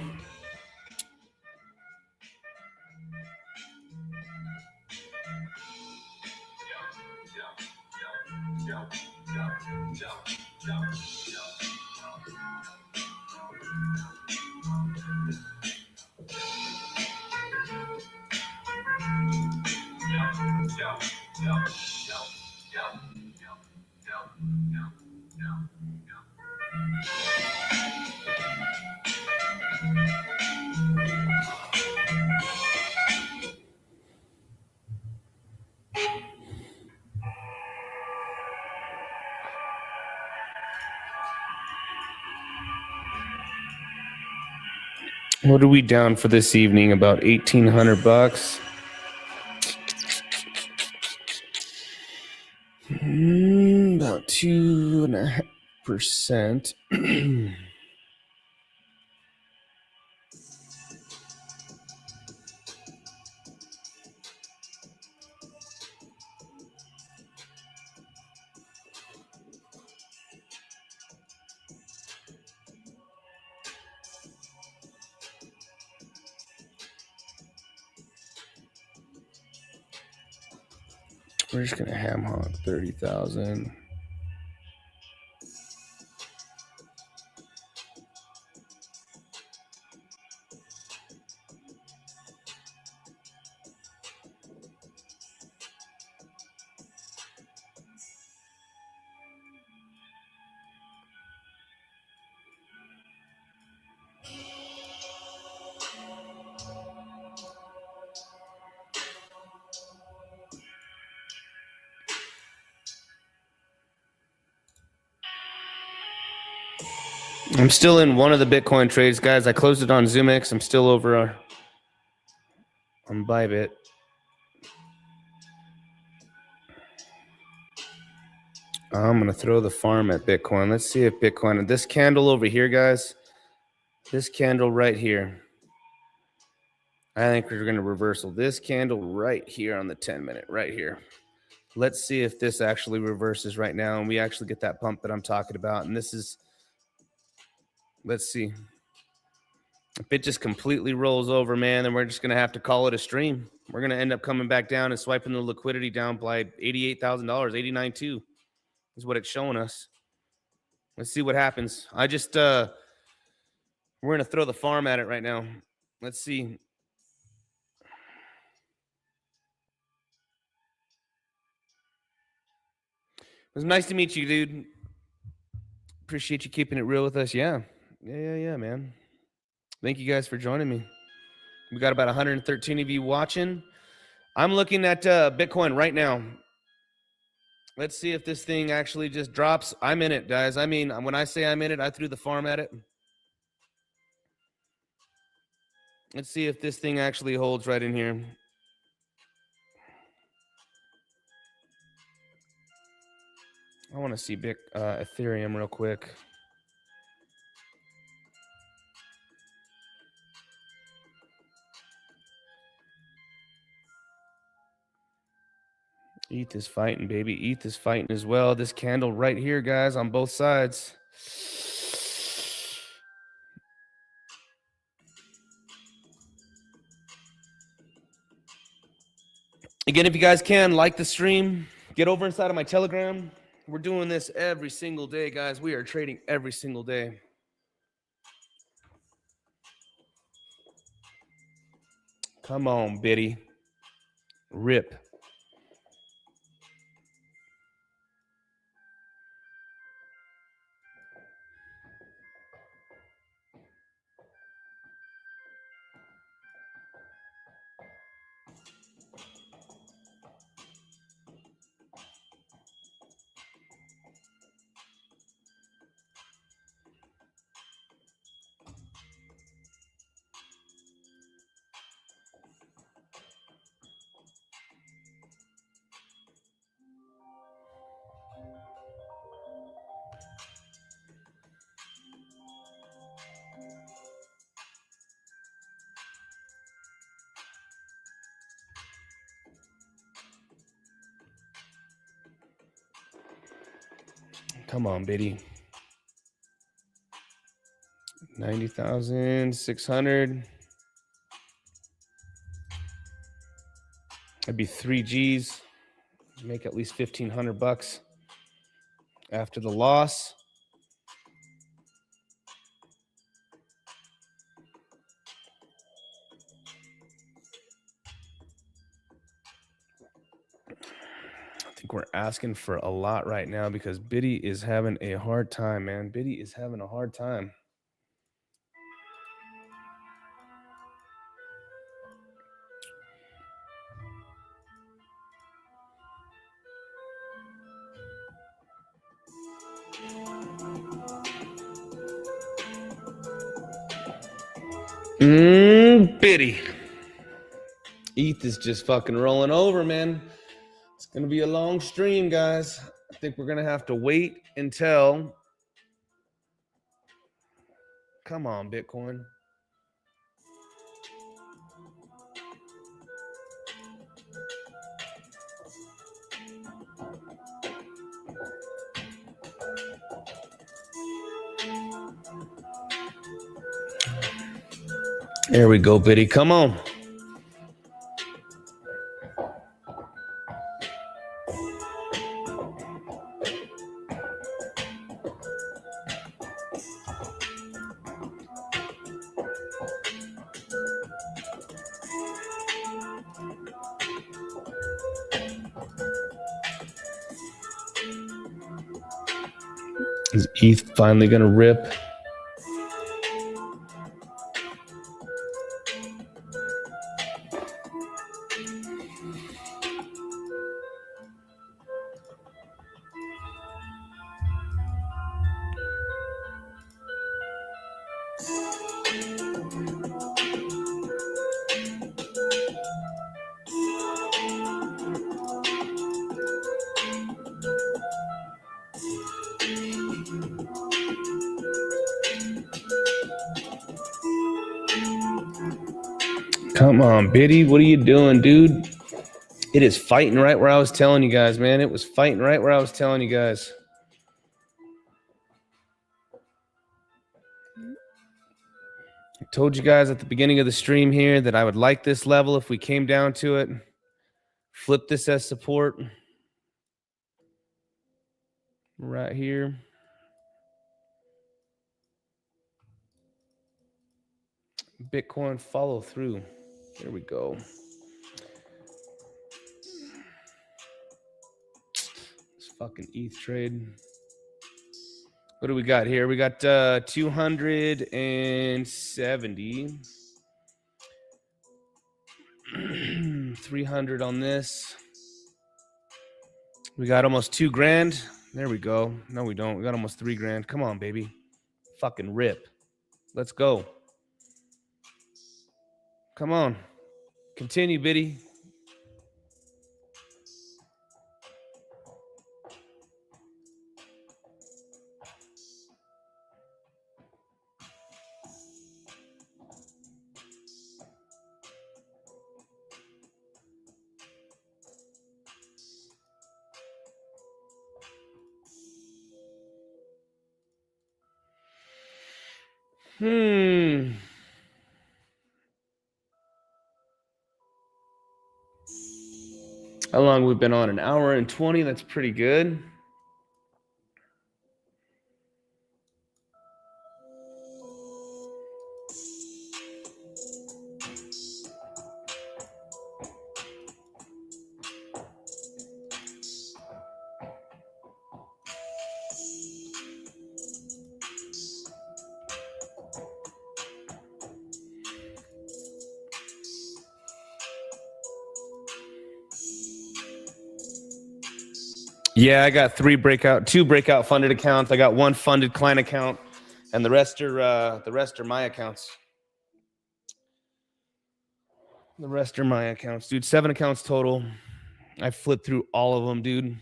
What are we down for this evening? About $1,800. About 2.5%. We're just gonna ham hock 30,000. I'm still in one of the Bitcoin trades, guys. I closed it on zoomex. I'm still over on Bybit. I'm going to throw the farm at Bitcoin. Let's see if Bitcoin, this candle over here, guys, this candle right here, I think we're going to reversal this candle right here on the 10-minute, right here. Let's see if this actually reverses right now and we actually get that pump that I'm talking about. And this is, let's see. If it just completely rolls over, man, then we're just going to have to call it a stream. We're going to end up coming back down and swiping the liquidity down by $88,000, $89,200 is what it's showing us. Let's see what happens. We're going to throw the farm at it right now. Let's see. It was nice to meet you, dude. Appreciate you keeping it real with us. Yeah, man. Thank you guys for joining me. We got about 113 of you watching. I'm looking at Bitcoin right now. Let's see if this thing actually just drops. I'm in it, guys. I mean, when I say I'm in it, I threw the farm at it. Let's see if this thing actually holds right in here. I want to see Ethereum real quick. ETH is fighting, baby. ETH is fighting as well. This candle right here, guys, on both sides. Again, if you guys can, like the stream. Get over inside of my Telegram. We're doing this every single day, guys. We are trading every single day. Come on, Biddy. Rip. Come on, Biddy. 90,600. That'd be 3 G's. Make at least 1,500 bucks after the loss. I think we're asking for a lot right now because Biddy is having a hard time, man. Biddy is having a hard time. Biddy. ETH is just fucking rolling over, man. It's going to be a long stream, guys. I think we're going to have to wait until... Come on, Bitcoin. There we go, Biddy. Come on. Is ETH finally going to rip? Come on, Biddy. What are you doing, dude? It is fighting right where I was telling you guys, man. It was fighting right where I was telling you guys. I told you guys at the beginning of the stream here that I would like this level if we came down to it. Flip this as support. Right here. Bitcoin follow through. There we go. This fucking ETH trade. What do we got here? We got 270. 300 on this. We got almost 2 grand. There we go. No, we don't. We got almost 3 grand. Come on, baby. Fucking rip. Let's go. Come on. Continue, Biddy. How long we've been on? An hour and 20. That's pretty good. Yeah, I got two breakout funded accounts. I got one funded client account, and the rest are my accounts. The rest are my accounts, dude. 7 accounts total. I flipped through all of them, dude.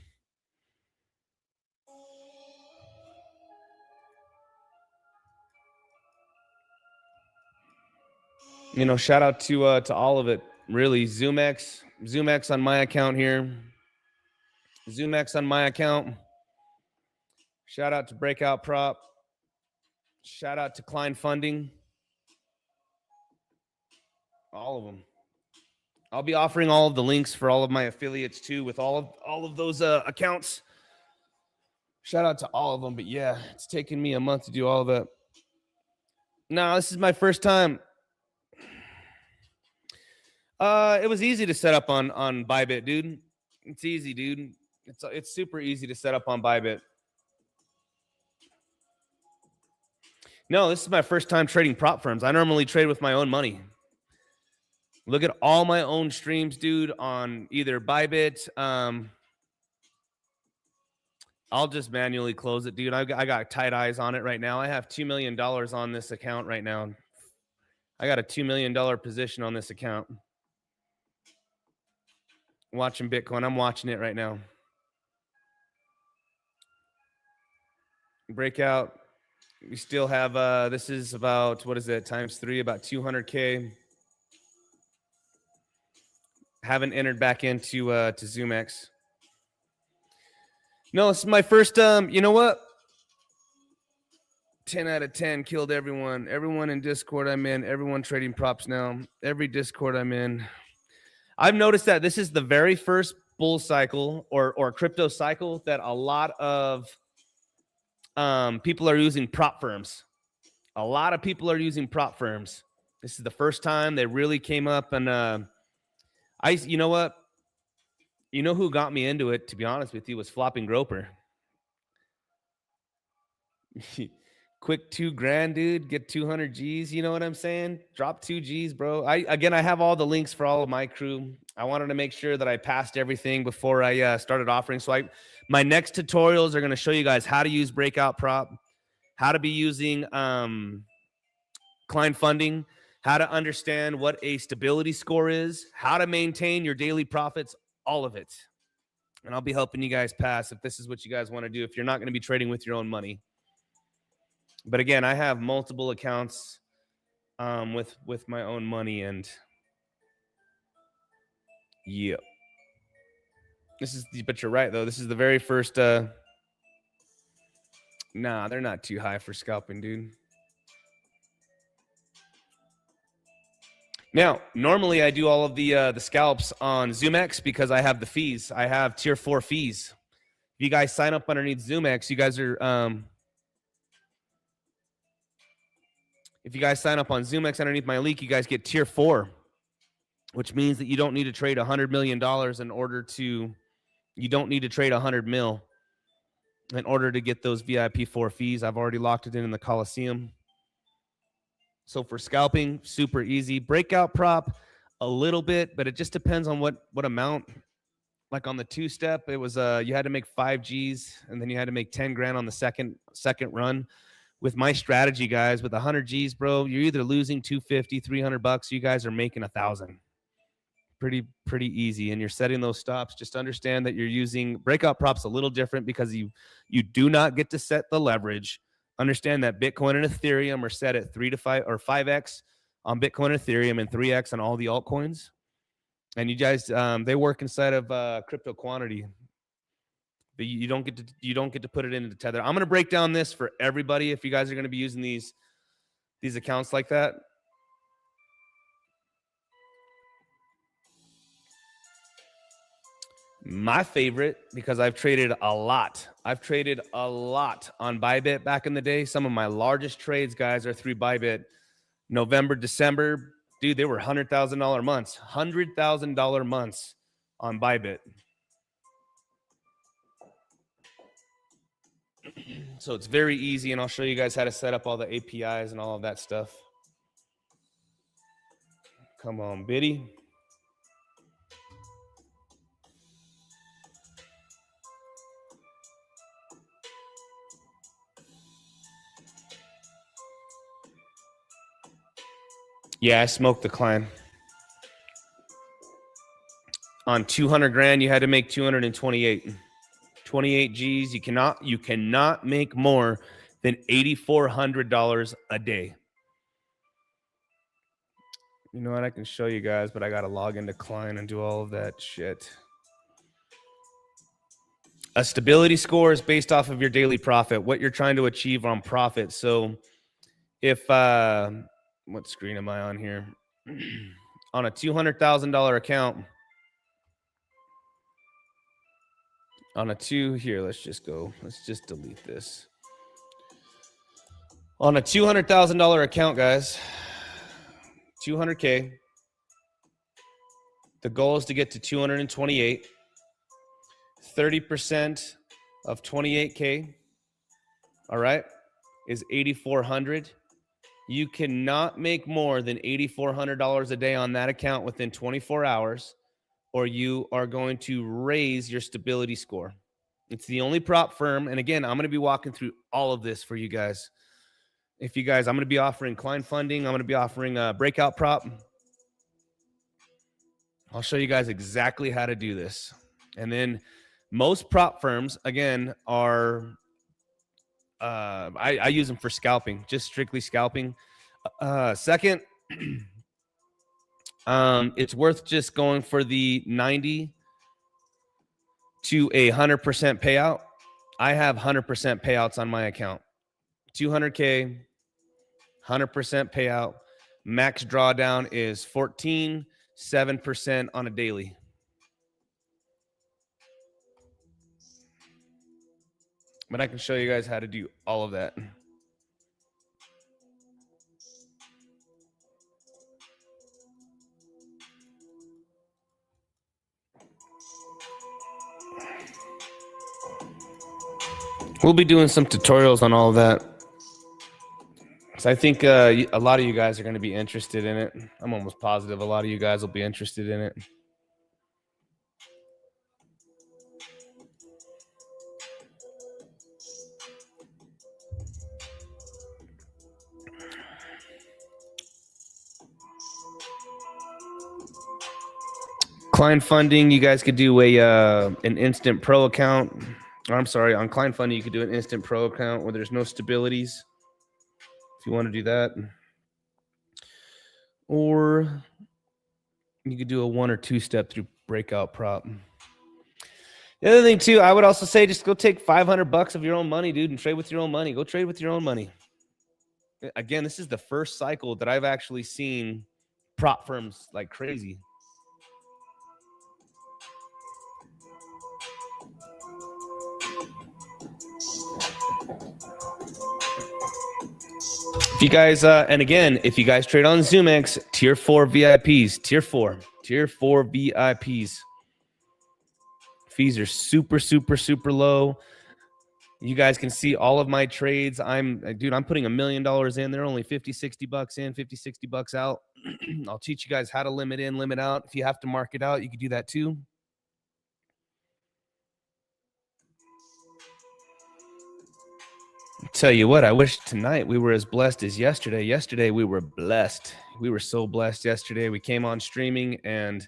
You know, shout out to all of it. Really, zoomex on my account here. zoomex on my account. Shout out to Breakout Prop. Shout out to Klein Funding. All of them. I'll be offering all of the links for all of my affiliates too, with all of those accounts. Shout out to all of them. But yeah, it's taken me a month to do all of that. No, this is my first time. It was easy to set up on Bybit, dude. It's easy, dude. It's super easy to set up on Bybit. No, this is my first time trading prop firms. I normally trade with my own money. Look at all my own streams, dude, on either Bybit. I'll just manually close it, dude. I got tight eyes on it right now. I have $2 million on this account right now. I got a $2 million position on this account. Watching Bitcoin. I'm watching it right now. Breakout. We still have, this is about, what is it, times 3, about 200K. Haven't entered back into to zoomex. No, this is my first, you know what? 10 out of 10 killed everyone. Everyone in Discord I'm in, everyone trading props now. Every Discord I'm in. I've noticed that this is the very first bull cycle or crypto cycle that a lot of people are using prop firms. A lot of people are using prop firms. This is the first time they really came up, and you know what? You know who got me into it, to be honest with you, was Flopping Groper. Quick $2,000, dude. Get 200 G's. You know what I'm saying? Drop 2 G's, bro. I have all the links for all of my crew. I wanted to make sure that I passed everything before I started offering. So my next tutorials are going to show you guys how to use Breakout Prop, how to be using client funding, how to understand what a stability score is, how to maintain your daily profits, all of it. And I'll be helping you guys pass if this is what you guys want to do, if you're not going to be trading with your own money. But again, I have multiple accounts with my own money, and yeah. But you're right though. This is the very first nah, they're not too high for scalping, dude. Now, normally I do all of the scalps on zoomex because I have the fees. I have tier 4 fees. If you guys sign up underneath zoomex, you guys are if you guys sign up on zoomex underneath my link, you guys get tier 4, which means that you don't need to trade $100 million in order to, you don't need to trade 100 mil in order to get those VIP 4 fees. I've already locked it in the Coliseum. So for scalping, super easy. Breakout prop, a little bit, but it just depends on what amount. Like on the 2-step, it was you had to make 5 G's, and then you had to make 10 grand on the second run. With my strategy, guys, with 100 G's, bro, you're either losing 250, 300 bucks. You guys are making 1,000. Pretty easy. And you're setting those stops. Just understand that you're using breakout props a little different because you do not get to set the leverage. Understand that Bitcoin and Ethereum are set at 3 to 5 or 5x on Bitcoin and Ethereum, and 3x on all the altcoins. And you guys, they work inside of crypto quantity. But you don't get to put it into Tether. I'm going to break down this for everybody if you guys are going to be using these these accounts like that. My favorite, because I've traded a lot. I've traded a lot on Bybit back in the day. Some of my largest trades, guys, are through Bybit. November, December, dude, they were $100,000 months. $100,000 months on Bybit. So it's very easy, and I'll show you guys how to set up all the APIs and all of that stuff. Come on, Biddy. Yeah, I smoked the client. On 200 grand, you had to make 228. 28 G's. You cannot make more than $8,400 a day. You know what? I can show you guys, but I got to log into client and do all of that shit. A stability score is based off of your daily profit, what you're trying to achieve on profit. So if, what screen am I on here? On a $200,000 account, let's just delete this. On a $200,000 account, guys, 200K, the goal is to get to 228. 30% of 28K, all right, is 8,400. You cannot make more than $8,400 a day on that account within 24 hours, or you are going to raise your stability score. It's the only prop firm. And again, I'm going to be walking through all of this for you guys. I'm going to be offering client funding. I'm going to be offering a breakout prop. I'll show you guys exactly how to do this. And then most prop firms, again, are, I use them for scalping, just strictly scalping. Second, it's worth just going for the 90 to 100% payout. I have 100% payouts on my account. 200K, 100% payout. Max drawdown is 7% on a daily. But I can show you guys how to do all of that. We'll be doing some tutorials on all of that. So I think a lot of you guys are going to be interested in it. I'm almost positive a lot of you guys will be interested in it. Client funding, you guys could do an instant pro account. Or I'm sorry, on client funding, you could do an instant pro account where there's no stabilities. If you want to do that. Or you could do a 1 or 2 step through breakout prop. The other thing too, I would also say just go take $500 of your own money, dude, and trade with your own money. Go trade with your own money. Again, this is the first cycle that I've actually seen prop firms like crazy. If you guys, and again, if you guys trade on zoomex, tier 4 VIPs, tier 4 VIPs. Fees are super, super, super low. You guys can see all of my trades. I'm putting $1 million in. They're only 50, 60 bucks in, 50, 60 bucks out. I'll teach you guys how to limit in, limit out. If you have to mark it out, you can do that too. Tell you what, I wish tonight we were as blessed as yesterday. Yesterday we were blessed. We were so blessed yesterday. We came on streaming and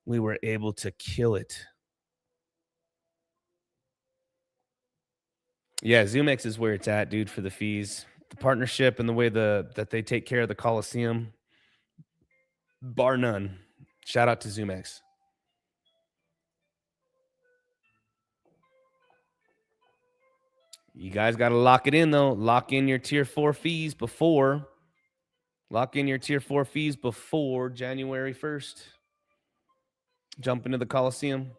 we were able to kill it. Yeah, zoomex is where it's at, dude, for the fees. The partnership and the way that they take care of the Coliseum, bar none. Shout out to zoomex. You guys got to lock it in, though. Lock in your tier 4 fees before Lock in your tier 4 fees before January 1st. Jump into the Coliseum.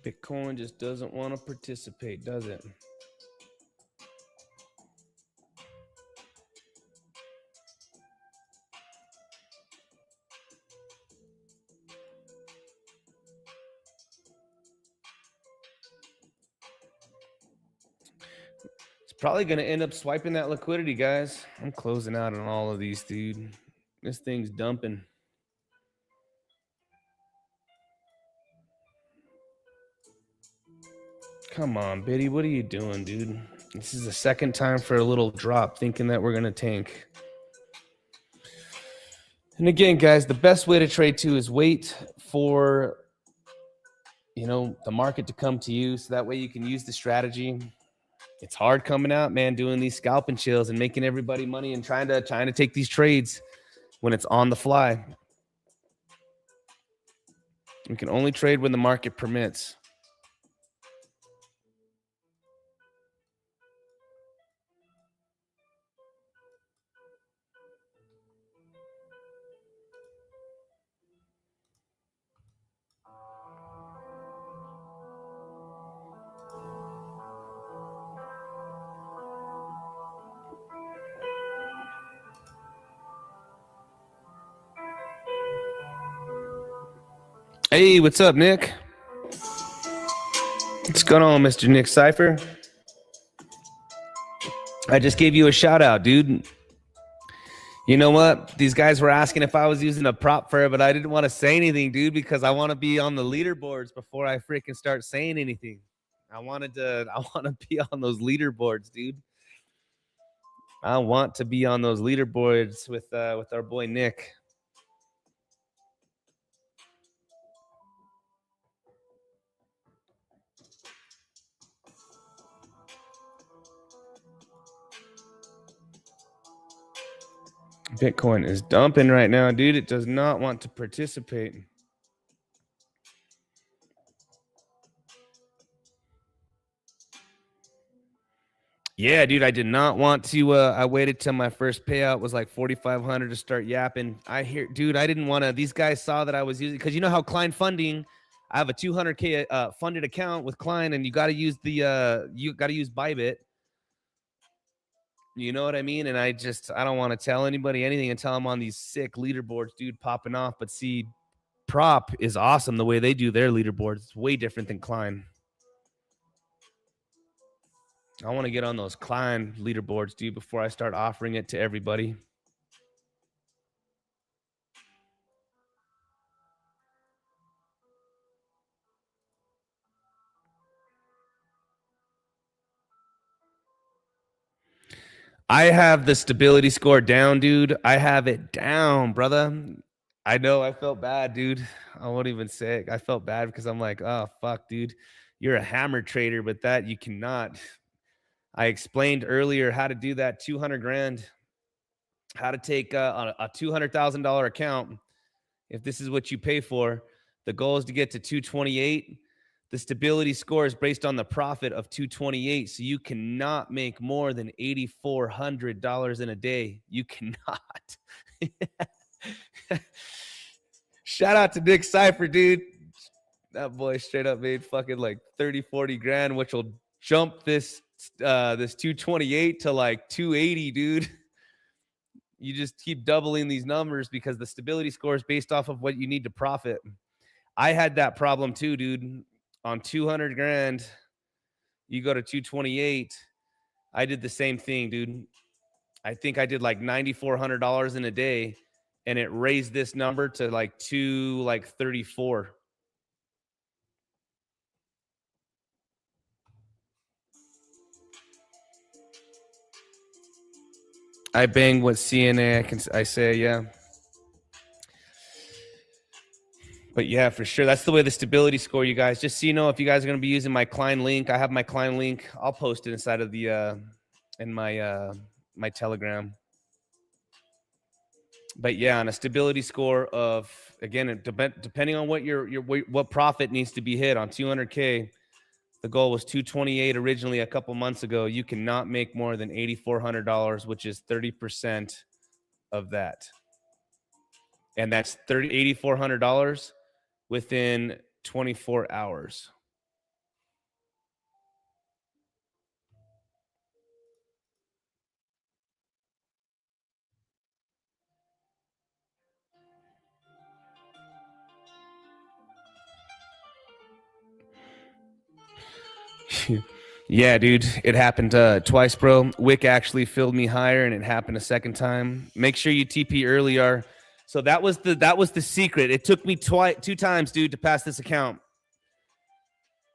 Bitcoin just doesn't want to participate, does it? It's probably going to end up swiping that liquidity, guys. I'm closing out on all of these, dude. This thing's dumping. Come on, Biddy. What are you doing, dude? This is the second time for a little drop, thinking that we're going to tank. And again, guys, the best way to trade too is wait for, the market to come to you. So that way you can use the strategy. It's hard coming out, man, doing these scalp and chills and making everybody money and trying to take these trades when it's on the fly. We can only trade when the market permits. Hey, what's up, Nick? What's going on, Mr. Nick Cypher? I just gave you a shout out, dude. You know what? These guys were asking if I was using a prop for it, but I didn't want to say anything, dude, because I want to be on the leaderboards before I freaking start saying anything. I want to be on those leaderboards, dude. I want to be on those leaderboards with our boy Nick. Bitcoin is dumping right now, dude. It does not want to participate. Yeah, dude, I did not want to. I waited till my first payout was like 4,500 to start yapping. I didn't want to. These guys saw that I was using, because you know how Klein funding, I have a 200K funded account with Klein, and you got to use Bybit. You know what I mean? And I don't want to tell anybody anything until I'm on these sick leaderboards, dude, popping off. But see, Prop is awesome the way they do their leaderboards. It's way different than Klein. I want to get on those Klein leaderboards, dude, before I start offering it to everybody. I have the stability score down, dude. I have it down, brother. I know I felt bad, dude. I won't even say it. I felt bad because I'm like, oh, fuck, dude. You're a hammer trader, but that you cannot. I explained earlier how to do that 200 grand, how to take a $200,000 account. If this is what you pay for, the goal is to get to 228. The stability score is based on the profit of 228. So you cannot make more than $8,400 in a day. You cannot. Shout out to Nick Cypher, dude. That boy straight up made fucking like 30, 40 grand, which will jump this 228 to like 280, dude. You just keep doubling these numbers because the stability score is based off of what you need to profit. I had that problem too, dude. On 200 grand, you go to 228. I did the same thing, dude. I think I did like $9,400 in a day, and it raised this number to like 234. I bang with CNA. I say, yeah. But yeah, for sure. That's the way the stability score, you guys. Just so you know, if you guys are going to be using my Klein link, I have my Klein link. I'll post it inside of the in my my Telegram. But yeah, on a stability score of, again, depending on what profit needs to be hit on 200K, the goal was 228 originally a couple months ago. You cannot make more than $8,400, which is 30% of that. And that's $8,400 within 24 hours. Yeah, dude, it happened twice, bro. Wick actually filled me higher, and it happened a second time. Make sure you TP early. So that was the secret. It took me two times, dude, to pass this account.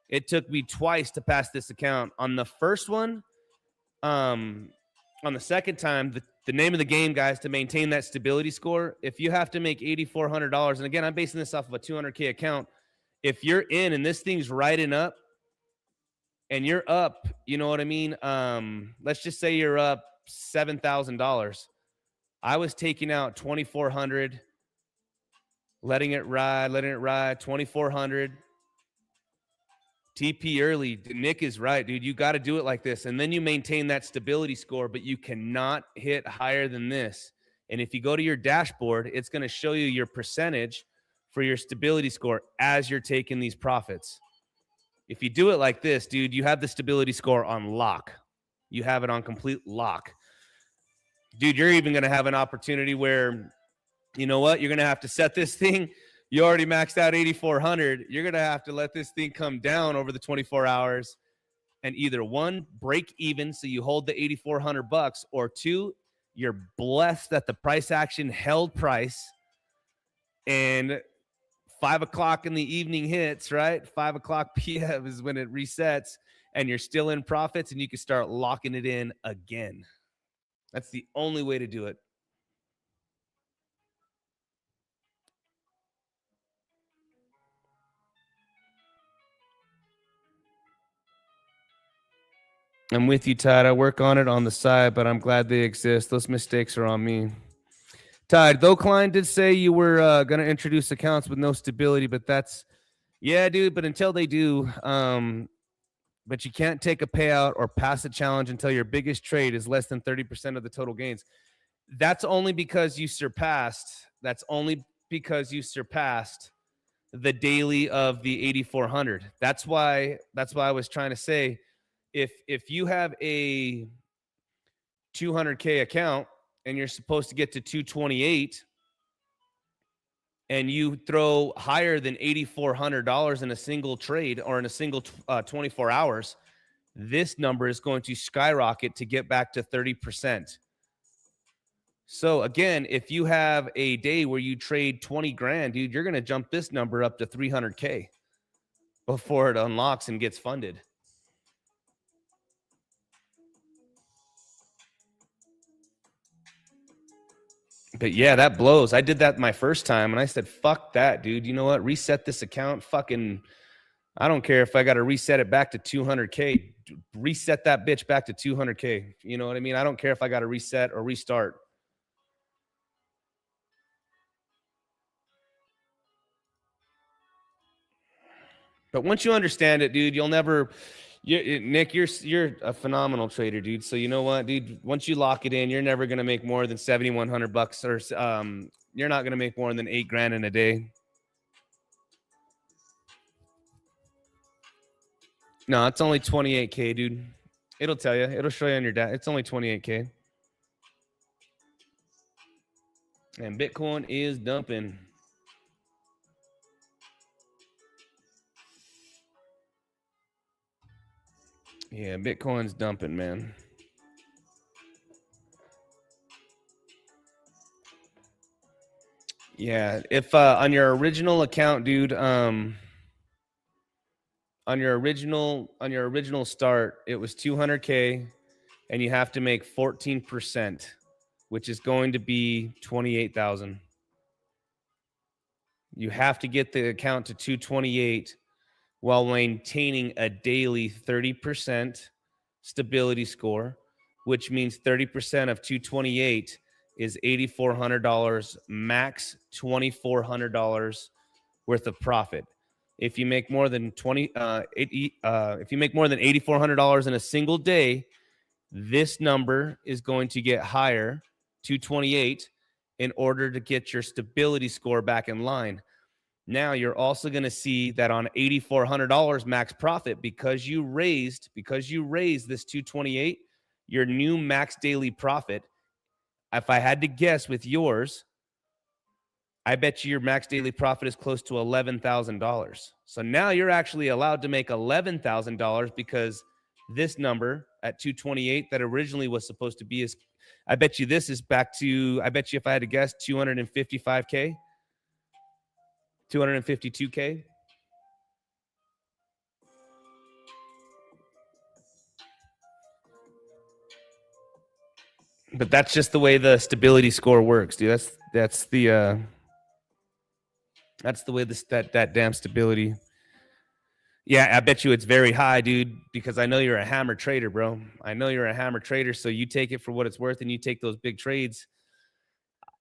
It took me twice to pass this account. On the first one, on the second time, the name of the game, guys, to maintain that stability score, if you have to make $8,400, and again, I'm basing this off of a 200K account. If you're in and this thing's riding up, and you're up, you know what I mean? Let's just say you're up $7,000. I was taking out 2,400, letting it ride, 2,400. TP early. Nick is right, dude. You got to do it like this. And then you maintain that stability score, but you cannot hit higher than this. And if you go to your dashboard, it's going to show you your percentage for your stability score as you're taking these profits. If you do it like this, dude, you have the stability score on lock. You have it on complete lock. Dude, you're even going to have an opportunity where, you know what? You're going to have to set this thing. You already maxed out 8,400. You're going to have to let this thing come down over the 24 hours and either one, break even so you hold the 8,400 bucks, or two, you're blessed that the price action held price and 5 o'clock in the evening hits, right? 5 o'clock p.m. is when it resets and you're still in profits and you can start locking it in again. That's the only way to do it. I'm with you, Todd. I work on it on the side, but I'm glad they exist. Those mistakes are on me. Todd, though Klein did say you were going to introduce accounts with no stability, but that's, yeah, dude, but until they do, but you can't take a payout or pass a challenge until your biggest trade is less than 30% of the total gains. That's only because you surpassed the daily of the 8,400. That's why I was trying to say, if you have a 200K account and you're supposed to get to 228 and you throw higher than $8,400 in a single trade or in a single 24 hours, this number is going to skyrocket to get back to 30%. So again, if you have a day where you trade 20 grand, dude, you're going to jump this number up to 300K before it unlocks and gets funded. But yeah, that blows. I did that my first time and I said, fuck that, dude. You know what? Reset this account. Fucking, I don't care if I got to reset it back to 200K. Reset that bitch back to 200K. You know what I mean? I don't care if I got to reset or restart. But once you understand it, dude, you'll never... Nick, you're a phenomenal trader, dude. So you know what, dude? Once you lock it in, you're never gonna make more than 7,100 bucks, or you're not gonna make more than 8 grand in a day. No, it's only 28K, dude. It'll tell you. It'll show you on your data. It's only 28K. And Bitcoin is dumping. Yeah, Bitcoin's dumping, man. Yeah, if on your original account, dude, on your original start, it was 200K, and you have to make 14%, which is going to be 28,000. You have to get the account to 228 while maintaining a daily 30% stability score, which means 30% of 228 is $8,400, max $2,400 worth of profit. If you make more than if you make more than $8,400 in a single day, this number is going to get higher to 28 in order to get your stability score back in line. Now you're also going to see that on $8,400 max profit, because you raised this 228, your new max daily profit. If I had to guess with yours, I bet you your max daily profit is close to $11,000. So now you're actually allowed to make $11,000 because this number at 228 that originally was supposed to be is, I bet you this is back to, I bet you if I had to guess, 255K, 252K. But that's just the way the stability score works, dude. That's the way that damn stability. Yeah, I bet you it's very high, dude, because I know you're a hammer trader, bro. I know you're a hammer trader, so you take it for what it's worth and you take those big trades.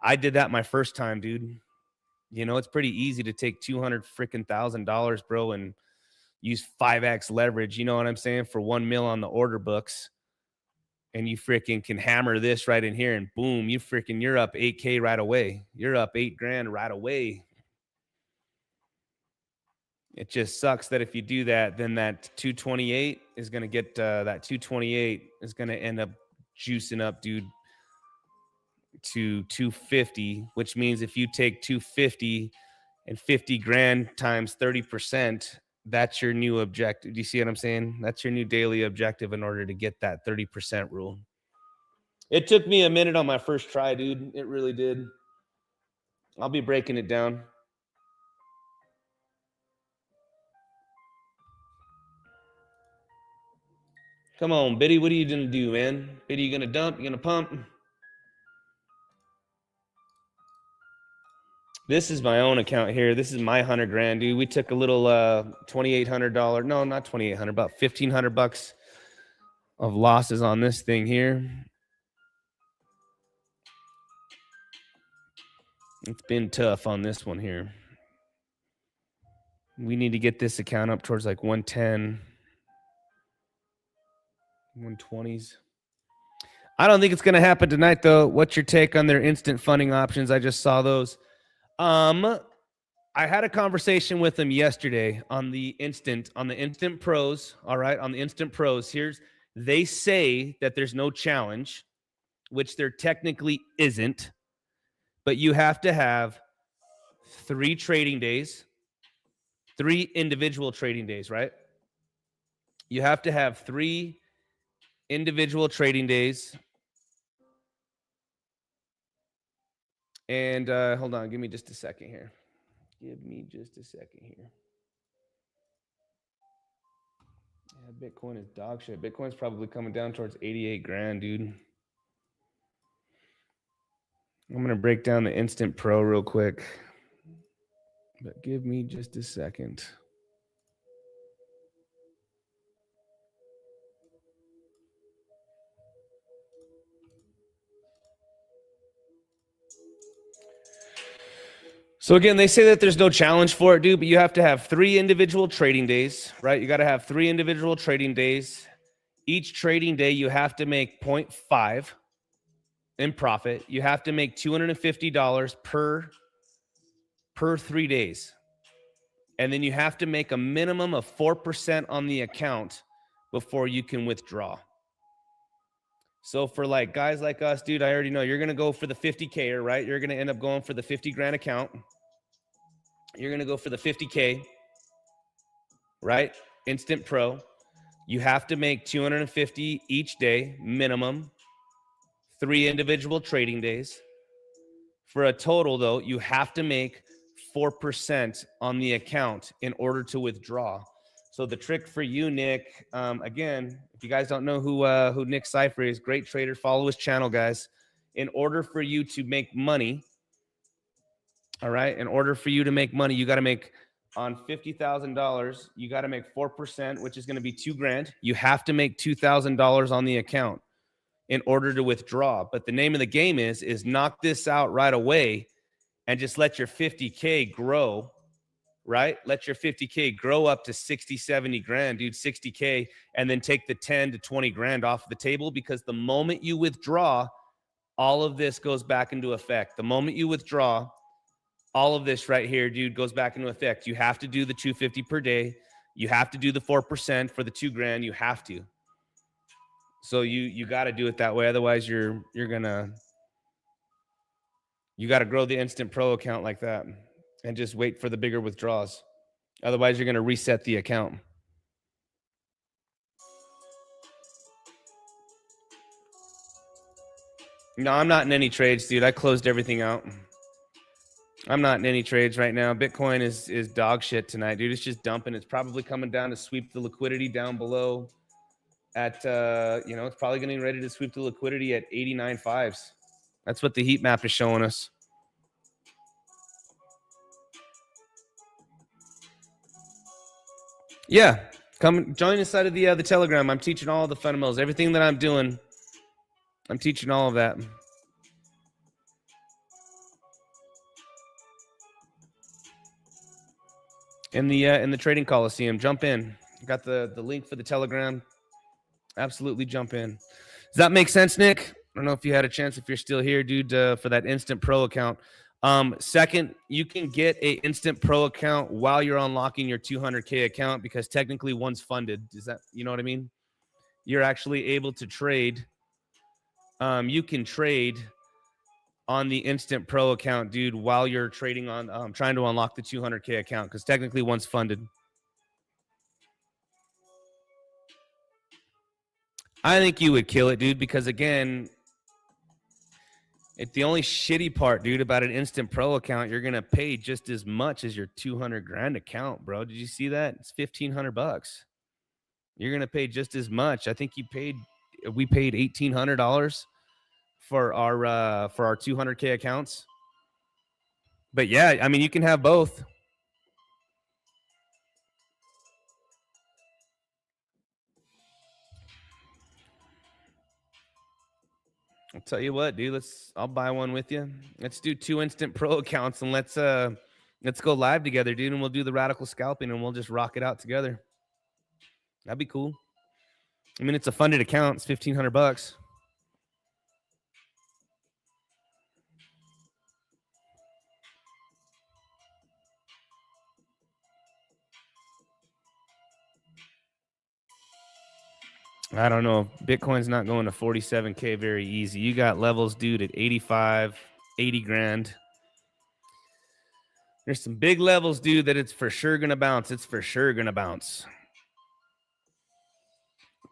I did that my first time, dude. You know, it's pretty easy to take $200,000, bro, and use 5x leverage. You know what I'm saying? For 1 mil on the order books. And you freaking can hammer this right in here and boom, you're up 8K right away. You're up $8,000 right away. It just sucks that if you do that, then that 228 is going to get, that 228 is going to end up juicing up, dude, to 250, which means if you take 250 and 50 grand times 30%, that's your new objective. Do you see what I'm saying? That's your new daily objective in order to get that 30% rule. It took me a minute on my first try, dude. It really did. I'll be breaking it down. Come on, Biddy. What are you going to do, man? Biddy, you going to dump? You going to pump? This is my own account here. This is my 100 grand, dude. We took a little $2,800. No, not 2,800, about 1,500 bucks of losses on this thing here. It's been tough on this one here. We need to get this account up towards like 110, 120s. I don't think it's going to happen tonight, though. What's your take on their instant funding options? I just saw those. I had a conversation with them yesterday on the instant pros. All right, on the instant pros. They say that there's no challenge, which there technically isn't, but you have to have 3 trading days, 3 individual trading days, right? You have to have 3 individual trading days. And hold on, give me just a second here. Yeah, Bitcoin is dog shit. Bitcoin's probably coming down towards 88 grand, dude. I'm going to break down the Instant Pro real quick. But give me just a second. So again, they say that there's no challenge for it, dude, but you have to have 3 individual trading days, right? You got to have 3 individual trading days. Each trading day, you have to make 0.5 in profit. You have to make $250 per 3 days. And then you have to make a minimum of 4% on the account before you can withdraw. So for like guys like us, dude, I already know you're going to go for the 50K, right? You're going to end up going for the 50 grand account. You're going to go for the 50K, right? Instant Pro. You have to make 250 each day, minimum, 3 individual trading days. For a total, though, you have to make 4% on the account in order to withdraw. So the trick for you, Nick, again, if you guys don't know who Nick Cypher is, great trader, follow his channel, guys. In order for you to make money, all right, in order for you to make money, you got to make on $50,000, you got to make 4%, which is going to be $2,000. You have to make $2,000 on the account. in order to withdraw. But the name of the game is knock this out right away and just let your 50K grow, right? Let your 50K grow up to 60, 70 grand, dude, 60K, and then take the 10 to 20 grand off the table, because the moment you withdraw, all of this goes back into effect. The moment you withdraw, all of this right here, dude, goes back into effect. You have to do the 250 per day. You have to do the 4% for the 2 grand. You have to. So you got to do it that way. Otherwise, you got to grow the Instant Pro account like that and just wait for the bigger withdrawals. Otherwise, you're going to reset the account. No, I'm not in any trades, dude. I closed everything out. I'm not in any trades right now. Bitcoin is dog shit tonight, dude. It's just dumping. It's probably coming down to sweep the liquidity down below at, it's probably getting ready to sweep the liquidity at 89.5s. That's what the heat map is showing us. Yeah, come join inside of the Telegram. I'm teaching all the fundamentals. Everything that I'm doing, I'm teaching all of that. In the trading Coliseum, jump in. Got the link for the Telegram. Absolutely jump in. Does that make sense, Nick? I don't know if you had a chance, if you're still here, dude, for that Instant Pro account. Second, you can get a Instant Pro account while you're unlocking your 200K account, because technically one's funded. Is that, you know what I mean? You're actually able to trade. You can trade on the Instant Pro account, dude, while you're trading on trying to unlock the 200K account, because technically one's funded. I think you would kill it, dude, because again, it's the only shitty part, dude, about an Instant Pro account. You're gonna pay just as much as your 200 grand account, bro. Did you see that? It's $1,500. You're gonna pay just as much. I think we paid $1,800 for our 200K accounts. But yeah, I mean, you can have both. I'll tell you what, dude. I'll buy one with you. Let's do 2 Instant Pro accounts, and let's go live together, dude. And we'll do the radical scalping, and we'll just rock it out together. That'd be cool. I mean, it's a funded account. It's $1,500. I don't know. Bitcoin's not going to 47K very easy. You got levels, dude, at 85, 80 grand. There's some big levels, dude, that it's for sure going to bounce. It's for sure going to bounce.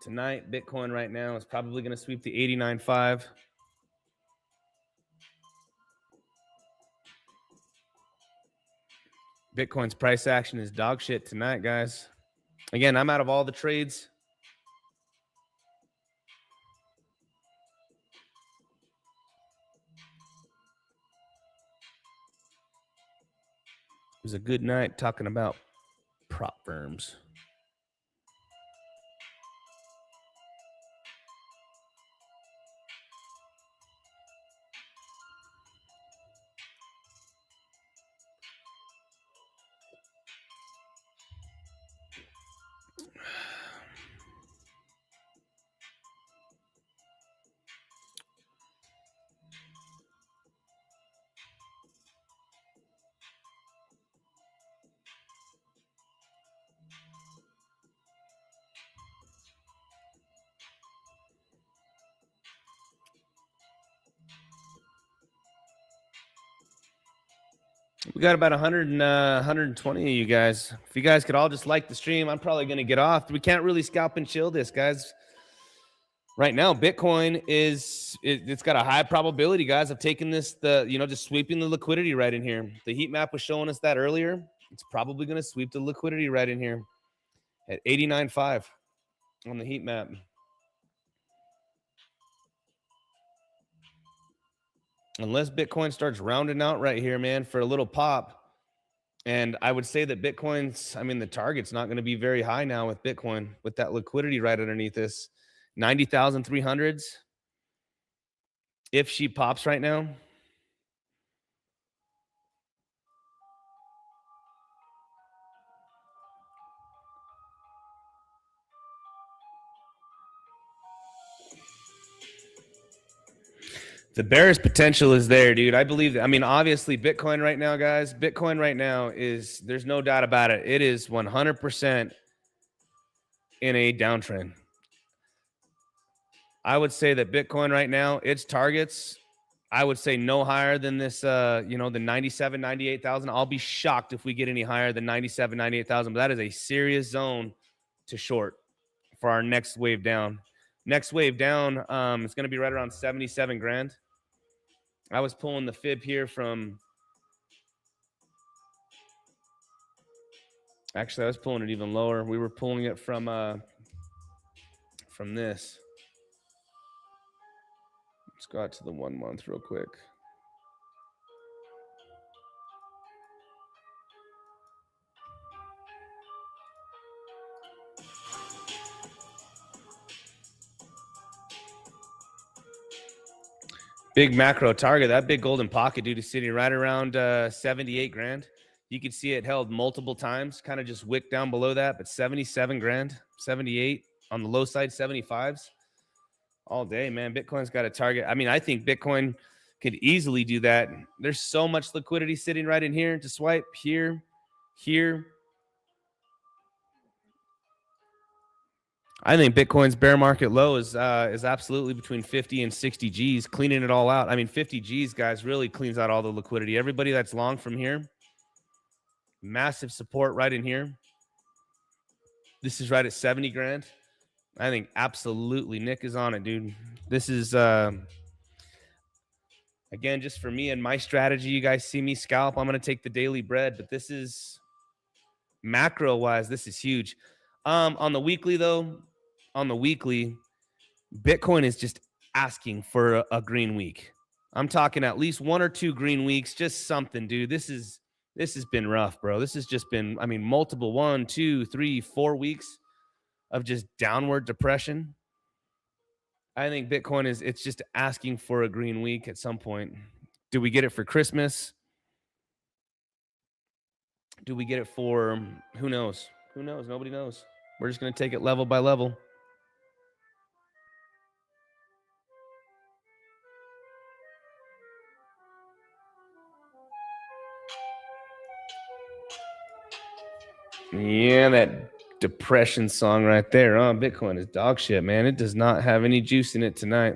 Tonight, Bitcoin right now is probably going to sweep the 89.5. Bitcoin's price action is dog shit tonight, guys. Again, I'm out of all the trades. It was a good night talking about prop firms. We got about 120 of you guys. If you guys could all just like the stream, I'm probably going to get off. We can't really scalp and chill this, guys. Right now, Bitcoin it's got a high probability, guys, of taking this, just sweeping the liquidity right in here. The heat map was showing us that earlier. It's probably going to sweep the liquidity right in here at 89.5 on the heat map. Unless Bitcoin starts rounding out right here, man, for a little pop. And I would say that Bitcoin's, the target's not going to be very high now with Bitcoin, with that liquidity right underneath this. 90,300s. if she pops right now, the bearish potential is there, dude. I believe that. I mean, obviously, Bitcoin right now, guys, Bitcoin right now is, there's no doubt about it. It is 100% in a downtrend. I would say that Bitcoin right now, its targets, I would say no higher than this, the 97, 98,000. I'll be shocked if we get any higher than 97, 98,000. But that is a serious zone to short for our next wave down. Next wave down, it's going to be right around 77 grand. I was pulling the fib here from, actually, I was pulling it even lower. We were pulling it from this. Let's go out to the 1 month real quick. Big macro target. That big golden pocket, dude, is sitting right around 78 grand. You can see it held multiple times, kind of just wicked down below that, but 77 grand, 78 on the low side, 75s all day, man. Bitcoin's got a target. I mean, I think Bitcoin could easily do that. There's so much liquidity sitting right in here to swipe here, here. I think Bitcoin's bear market low is absolutely between 50 and 60 G's, cleaning it all out. I mean, 50 G's, guys, really cleans out all the liquidity. Everybody that's long from here, massive support right in here. This is right at 70 grand. I think absolutely Nick is on it, dude. This is, again, just for me and my strategy. You guys see me scalp. I'm going to take the daily bread, but this is macro-wise, this is huge. On the weekly, though, Bitcoin is just asking for a green week. I'm talking at least 1 or 2 green weeks, just something, dude. This has been rough, bro. This has just been, I mean, multiple 1, 2, 3, 4 weeks of just downward depression. I think Bitcoin it's just asking for a green week at some point. Do we get it for Christmas? Do we get it for, who knows? Who knows? Nobody knows. We're just going to take it level by level. Yeah, that depression song right there. Oh, Bitcoin is dog shit, man. It does not have any juice in it tonight.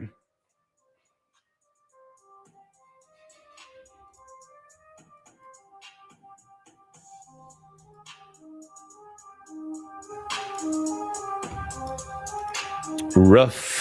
Rough.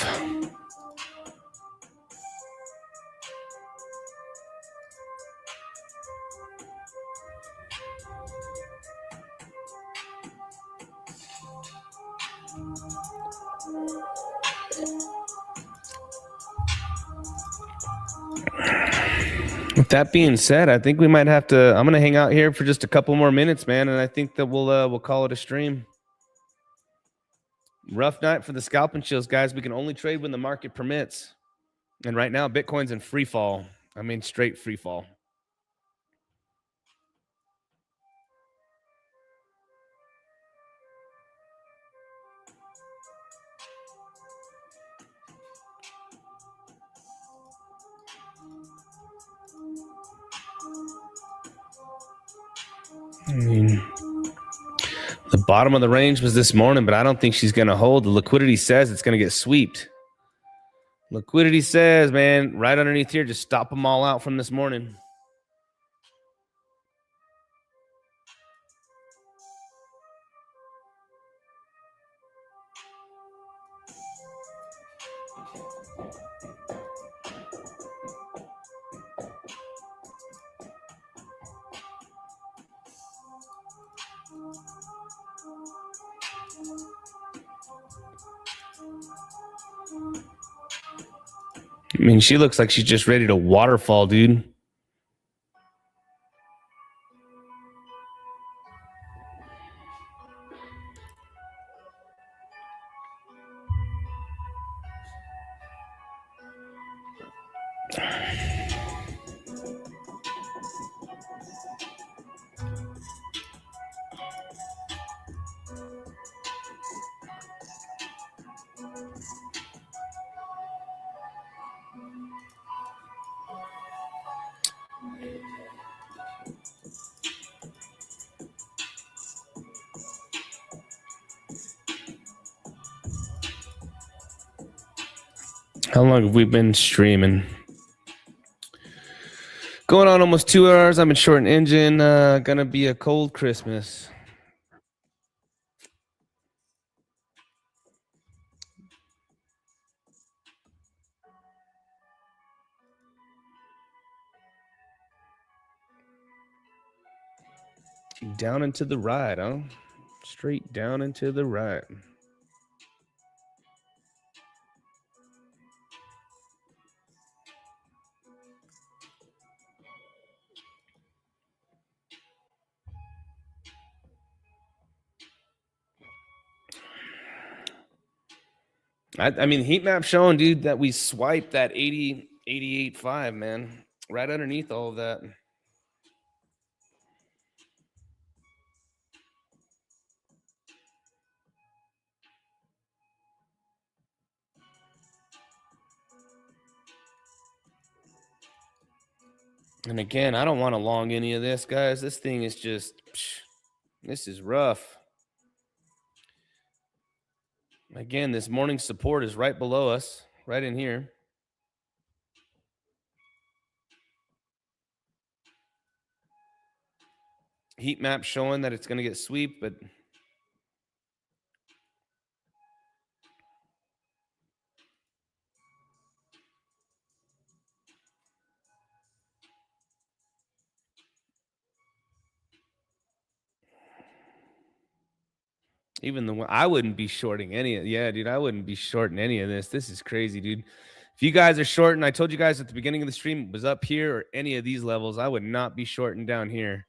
With that being said, I think we might have to, I'm going to hang out here for just a couple more minutes, man, and I think that we'll call it a stream. Rough night for the Scalp and Chills, guys. We can only trade when the market permits. And right now, Bitcoin's in free fall. I mean, straight free fall. I mean, the bottom of the range was this morning, but I don't think she's going to hold. The liquidity says it's going to get sweeped. Liquidity says, man, right underneath here, just stop them all out from this morning. I mean, she looks like she's just ready to waterfall, dude. How long have we been streaming? Going on almost 2 hours. I'm in short an engine. Gonna be a cold Christmas. Down into the right, huh? Straight down into the right. I mean, heat map showing, dude, that we swiped that 80, 88.5, man. Right underneath all of that. And again, I don't want to long any of this, guys. This thing is just, this is rough. Again, this morning support is right below us, right in here. Heat map showing that it's going to get sweep, but even the one, I wouldn't be shorting any of, yeah, dude, I wouldn't be shorting any of this. This is crazy, dude. If you guys are shorting, I told you guys at the beginning of the stream, it was up here or any of these levels, I would not be shorting down here.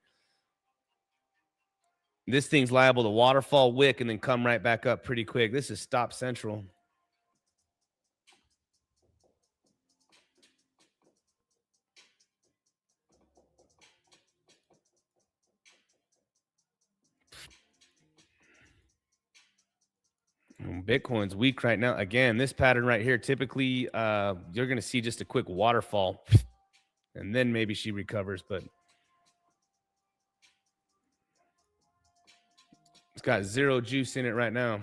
This thing's liable to waterfall wick and then come right back up pretty quick. This is stop central. Bitcoin's weak right now. Again, this pattern right here, typically you're going to see just a quick waterfall and then maybe she recovers, but it's got zero juice in it right now.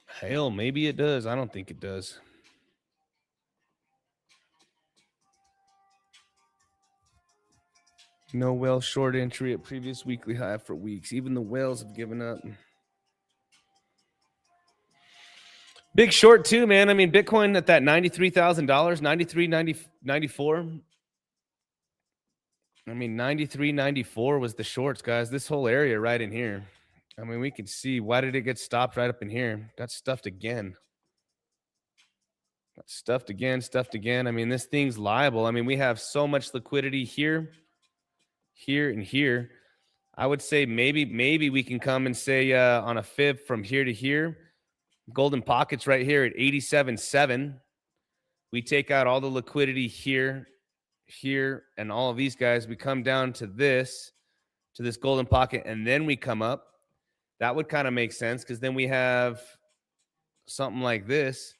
Hell, maybe it does. I don't think it does. No whale short entry at previous weekly high for weeks. Even the whales have given up. Big short too, man. I mean, Bitcoin at that $93,000, 93, 90, 94. I mean, 93, 94 was the shorts, guys. This whole area right in here. I mean, we can see, why did it get stopped right up in here? Got stuffed again. Got stuffed again, stuffed again. I mean, this thing's liable. I mean, we have so much liquidity here, here, and here. I would say maybe we can come and say on a fib from here to here. Golden pockets right here at 87.7. We take out all the liquidity here, here, and all of these guys. We come down to this golden pocket, and then we come up. That would kind of make sense because then we have something like this.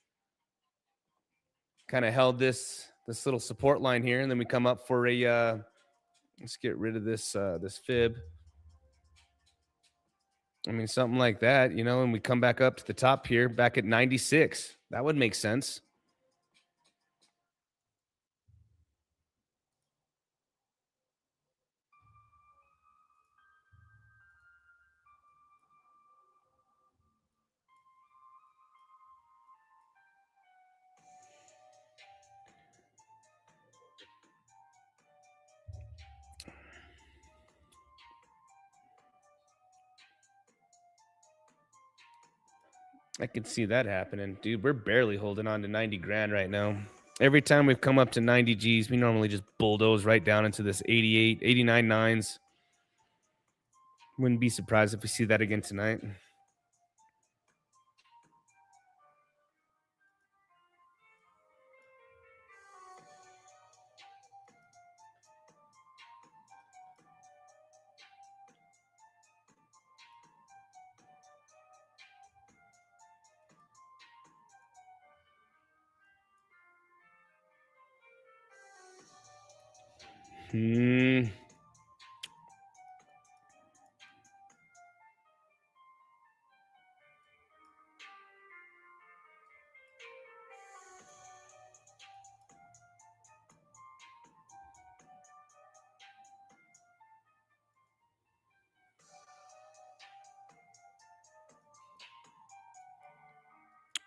Kind of held this little support line here, and then we come up for a let's get rid of this this fib. I mean, something like that, you know, and we come back up to the top here, back at 96. That would make sense. I can see that happening. Dude, we're barely holding on to 90 grand right now. Every time we've come up to 90 G's, we normally just bulldoze right down into this 88, 89 nines. Wouldn't be surprised if we see that again tonight.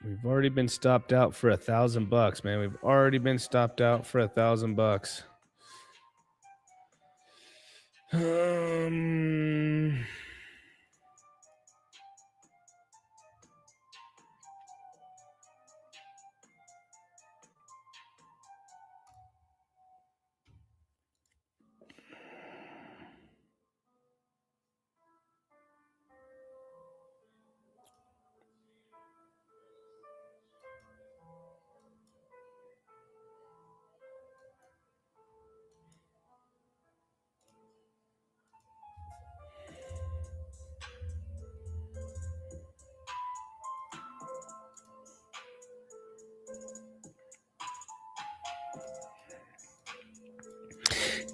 We've already been stopped out for $1,000, man. We've already been stopped out for $1,000.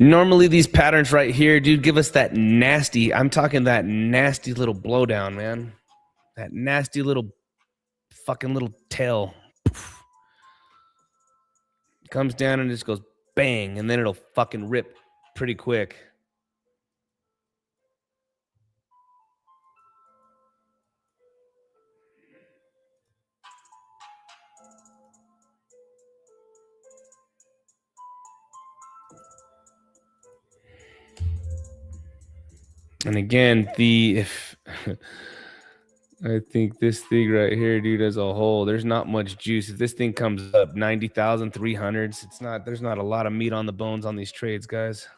Normally these patterns right here, dude, give us that nasty, I'm talking that nasty little blowdown, man. That nasty little fucking little tail. Comes down and just goes bang, and then it'll fucking rip pretty quick. And again, if I think this thing right here, dude, as a whole, there's not much juice. If this thing comes up 90,000, 300s, there's not a lot of meat on the bones on these trades, guys.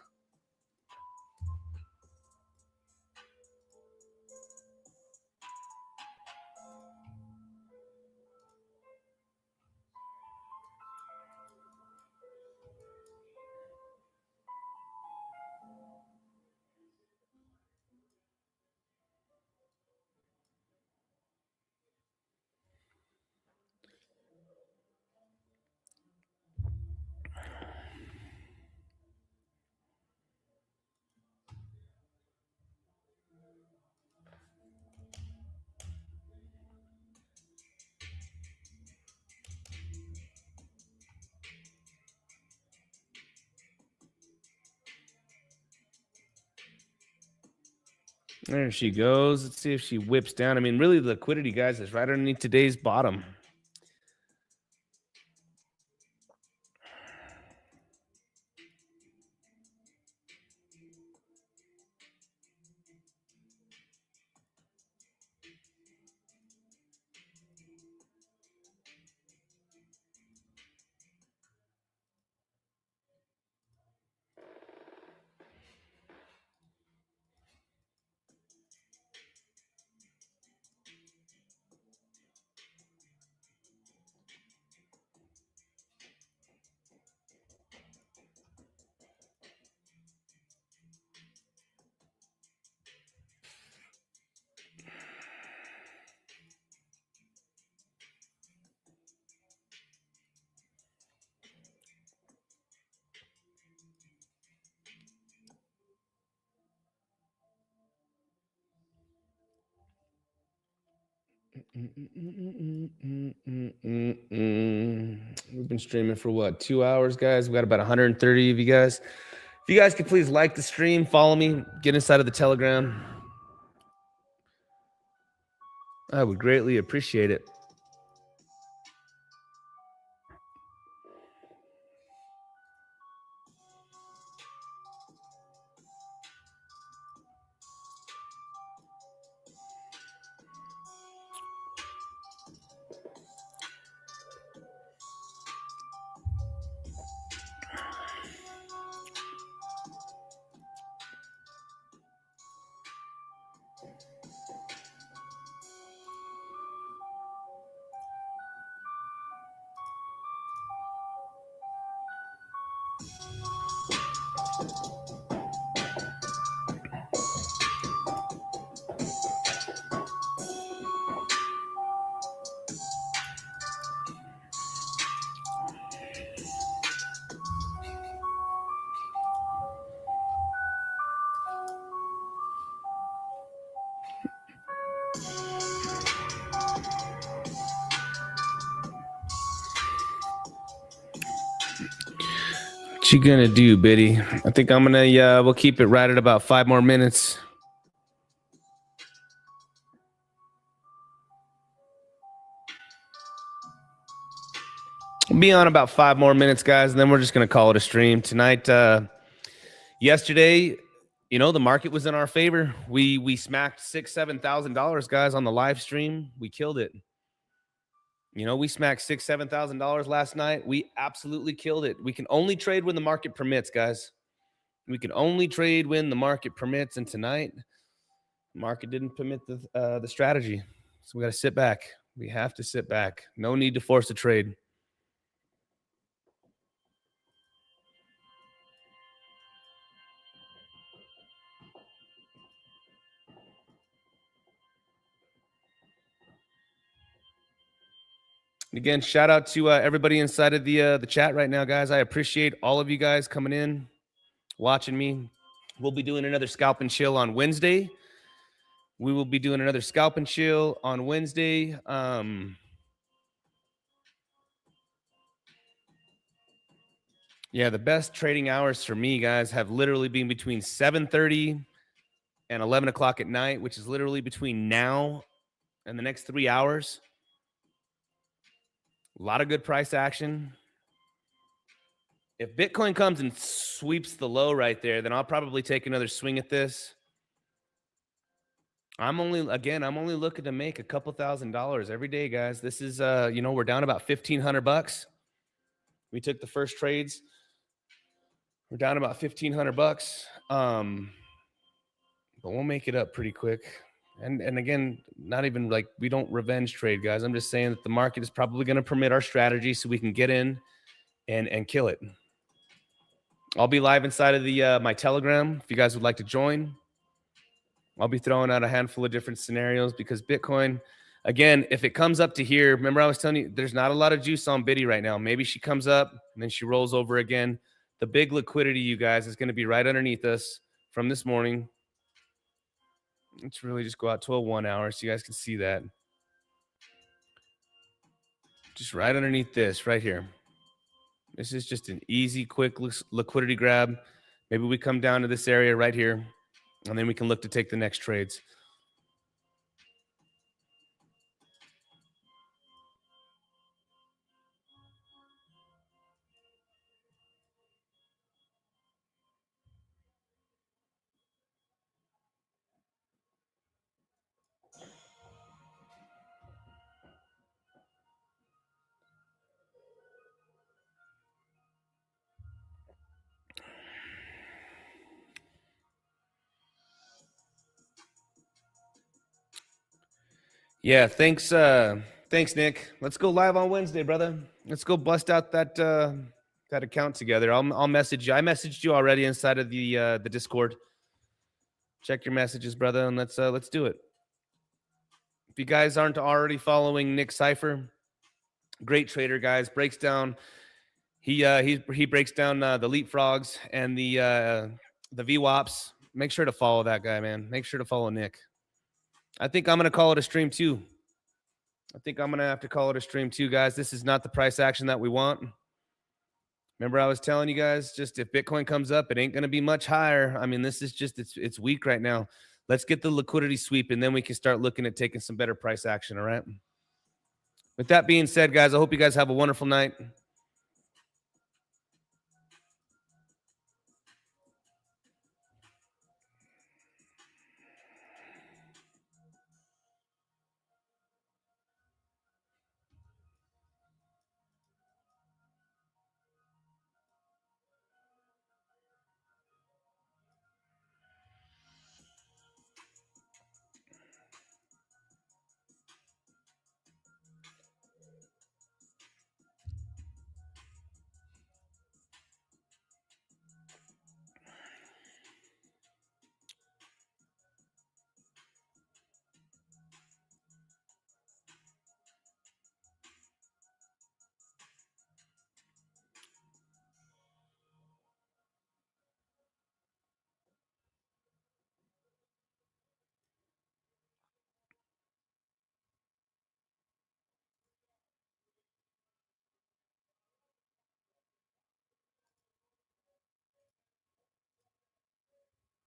There she goes. Let's see if she whips down. I mean, really, the liquidity, guys, is right underneath today's bottom. We've been streaming for what, 2 hours, guys? We got about 130 of you guys. If you guys could please like the stream, follow me, get inside of the Telegram, I would greatly appreciate it. What you gonna do, Biddy? I think I'm gonna we'll keep it right at about 5 more minutes. We'll be on about 5 more minutes, guys, and then we're just gonna call it a stream tonight. Yesterday, you know, the market was in our favor. We smacked $6,000-$7,000, guys, on the live stream. We killed it. You know, we smacked $6,000-$7,000 last night. We absolutely killed it. We can only trade when the market permits, guys. We can only trade when the market permits. And tonight, the market didn't permit the strategy. So we got to sit back. We have to sit back. No need to force a trade. Again, shout out to everybody inside of the chat right now, guys. I appreciate all of you guys coming in, watching me. We'll be doing another Scalp and Chill on Wednesday. We will be doing another Scalp and Chill on Wednesday. Yeah, the best trading hours for me, guys, have literally been between 7:30 and 11 o'clock at night, which is literally between now and the next 3 hours. A lot of good price action. If Bitcoin comes and sweeps the low right there, then I'll probably take another swing at this. I'm only looking to make a couple $1,000s every day, guys. This is, you know, we're down about $1,500. We took the first trades. We're down about $1,500. But we'll make it up pretty quick. And again, not even like we don't revenge trade, guys. I'm just saying that the market is probably going to permit our strategy so we can get in and kill it. I'll be live inside of the my Telegram if you guys would like to join. I'll be throwing out a handful of different scenarios because Bitcoin, again, if it comes up to here, remember I was telling you there's not a lot of juice on Biddy right now. Maybe she comes up and then she rolls over again. The big liquidity, you guys, is going to be right underneath us from this morning. Let's really just go out to a 1 hour so you guys can see that. Just right underneath this right here. This is just an easy, quick liquidity grab. Maybe we come down to this area right here, and then we can look to take the next trades. Yeah, thanks, Nick. Let's go live on Wednesday, brother. Let's go bust out that that account together. I'll message you. I messaged you already inside of the Discord. Check your messages, brother, and let's do it. If you guys aren't already following Nick Cypher, great trader, guys. Breaks down. He breaks down the leapfrogs and the VWAPs. Make sure to follow that guy, man. Make sure to follow Nick. I think I'm going to call it a stream too. I think I'm going to have to call it a stream too, guys. This is not the price action that we want. Remember I was telling you guys, just if Bitcoin comes up, it ain't going to be much higher. I mean, this is just, it's weak right now. Let's get the liquidity sweep, and then we can start looking at taking some better price action, all right? With that being said, guys, I hope you guys have a wonderful night.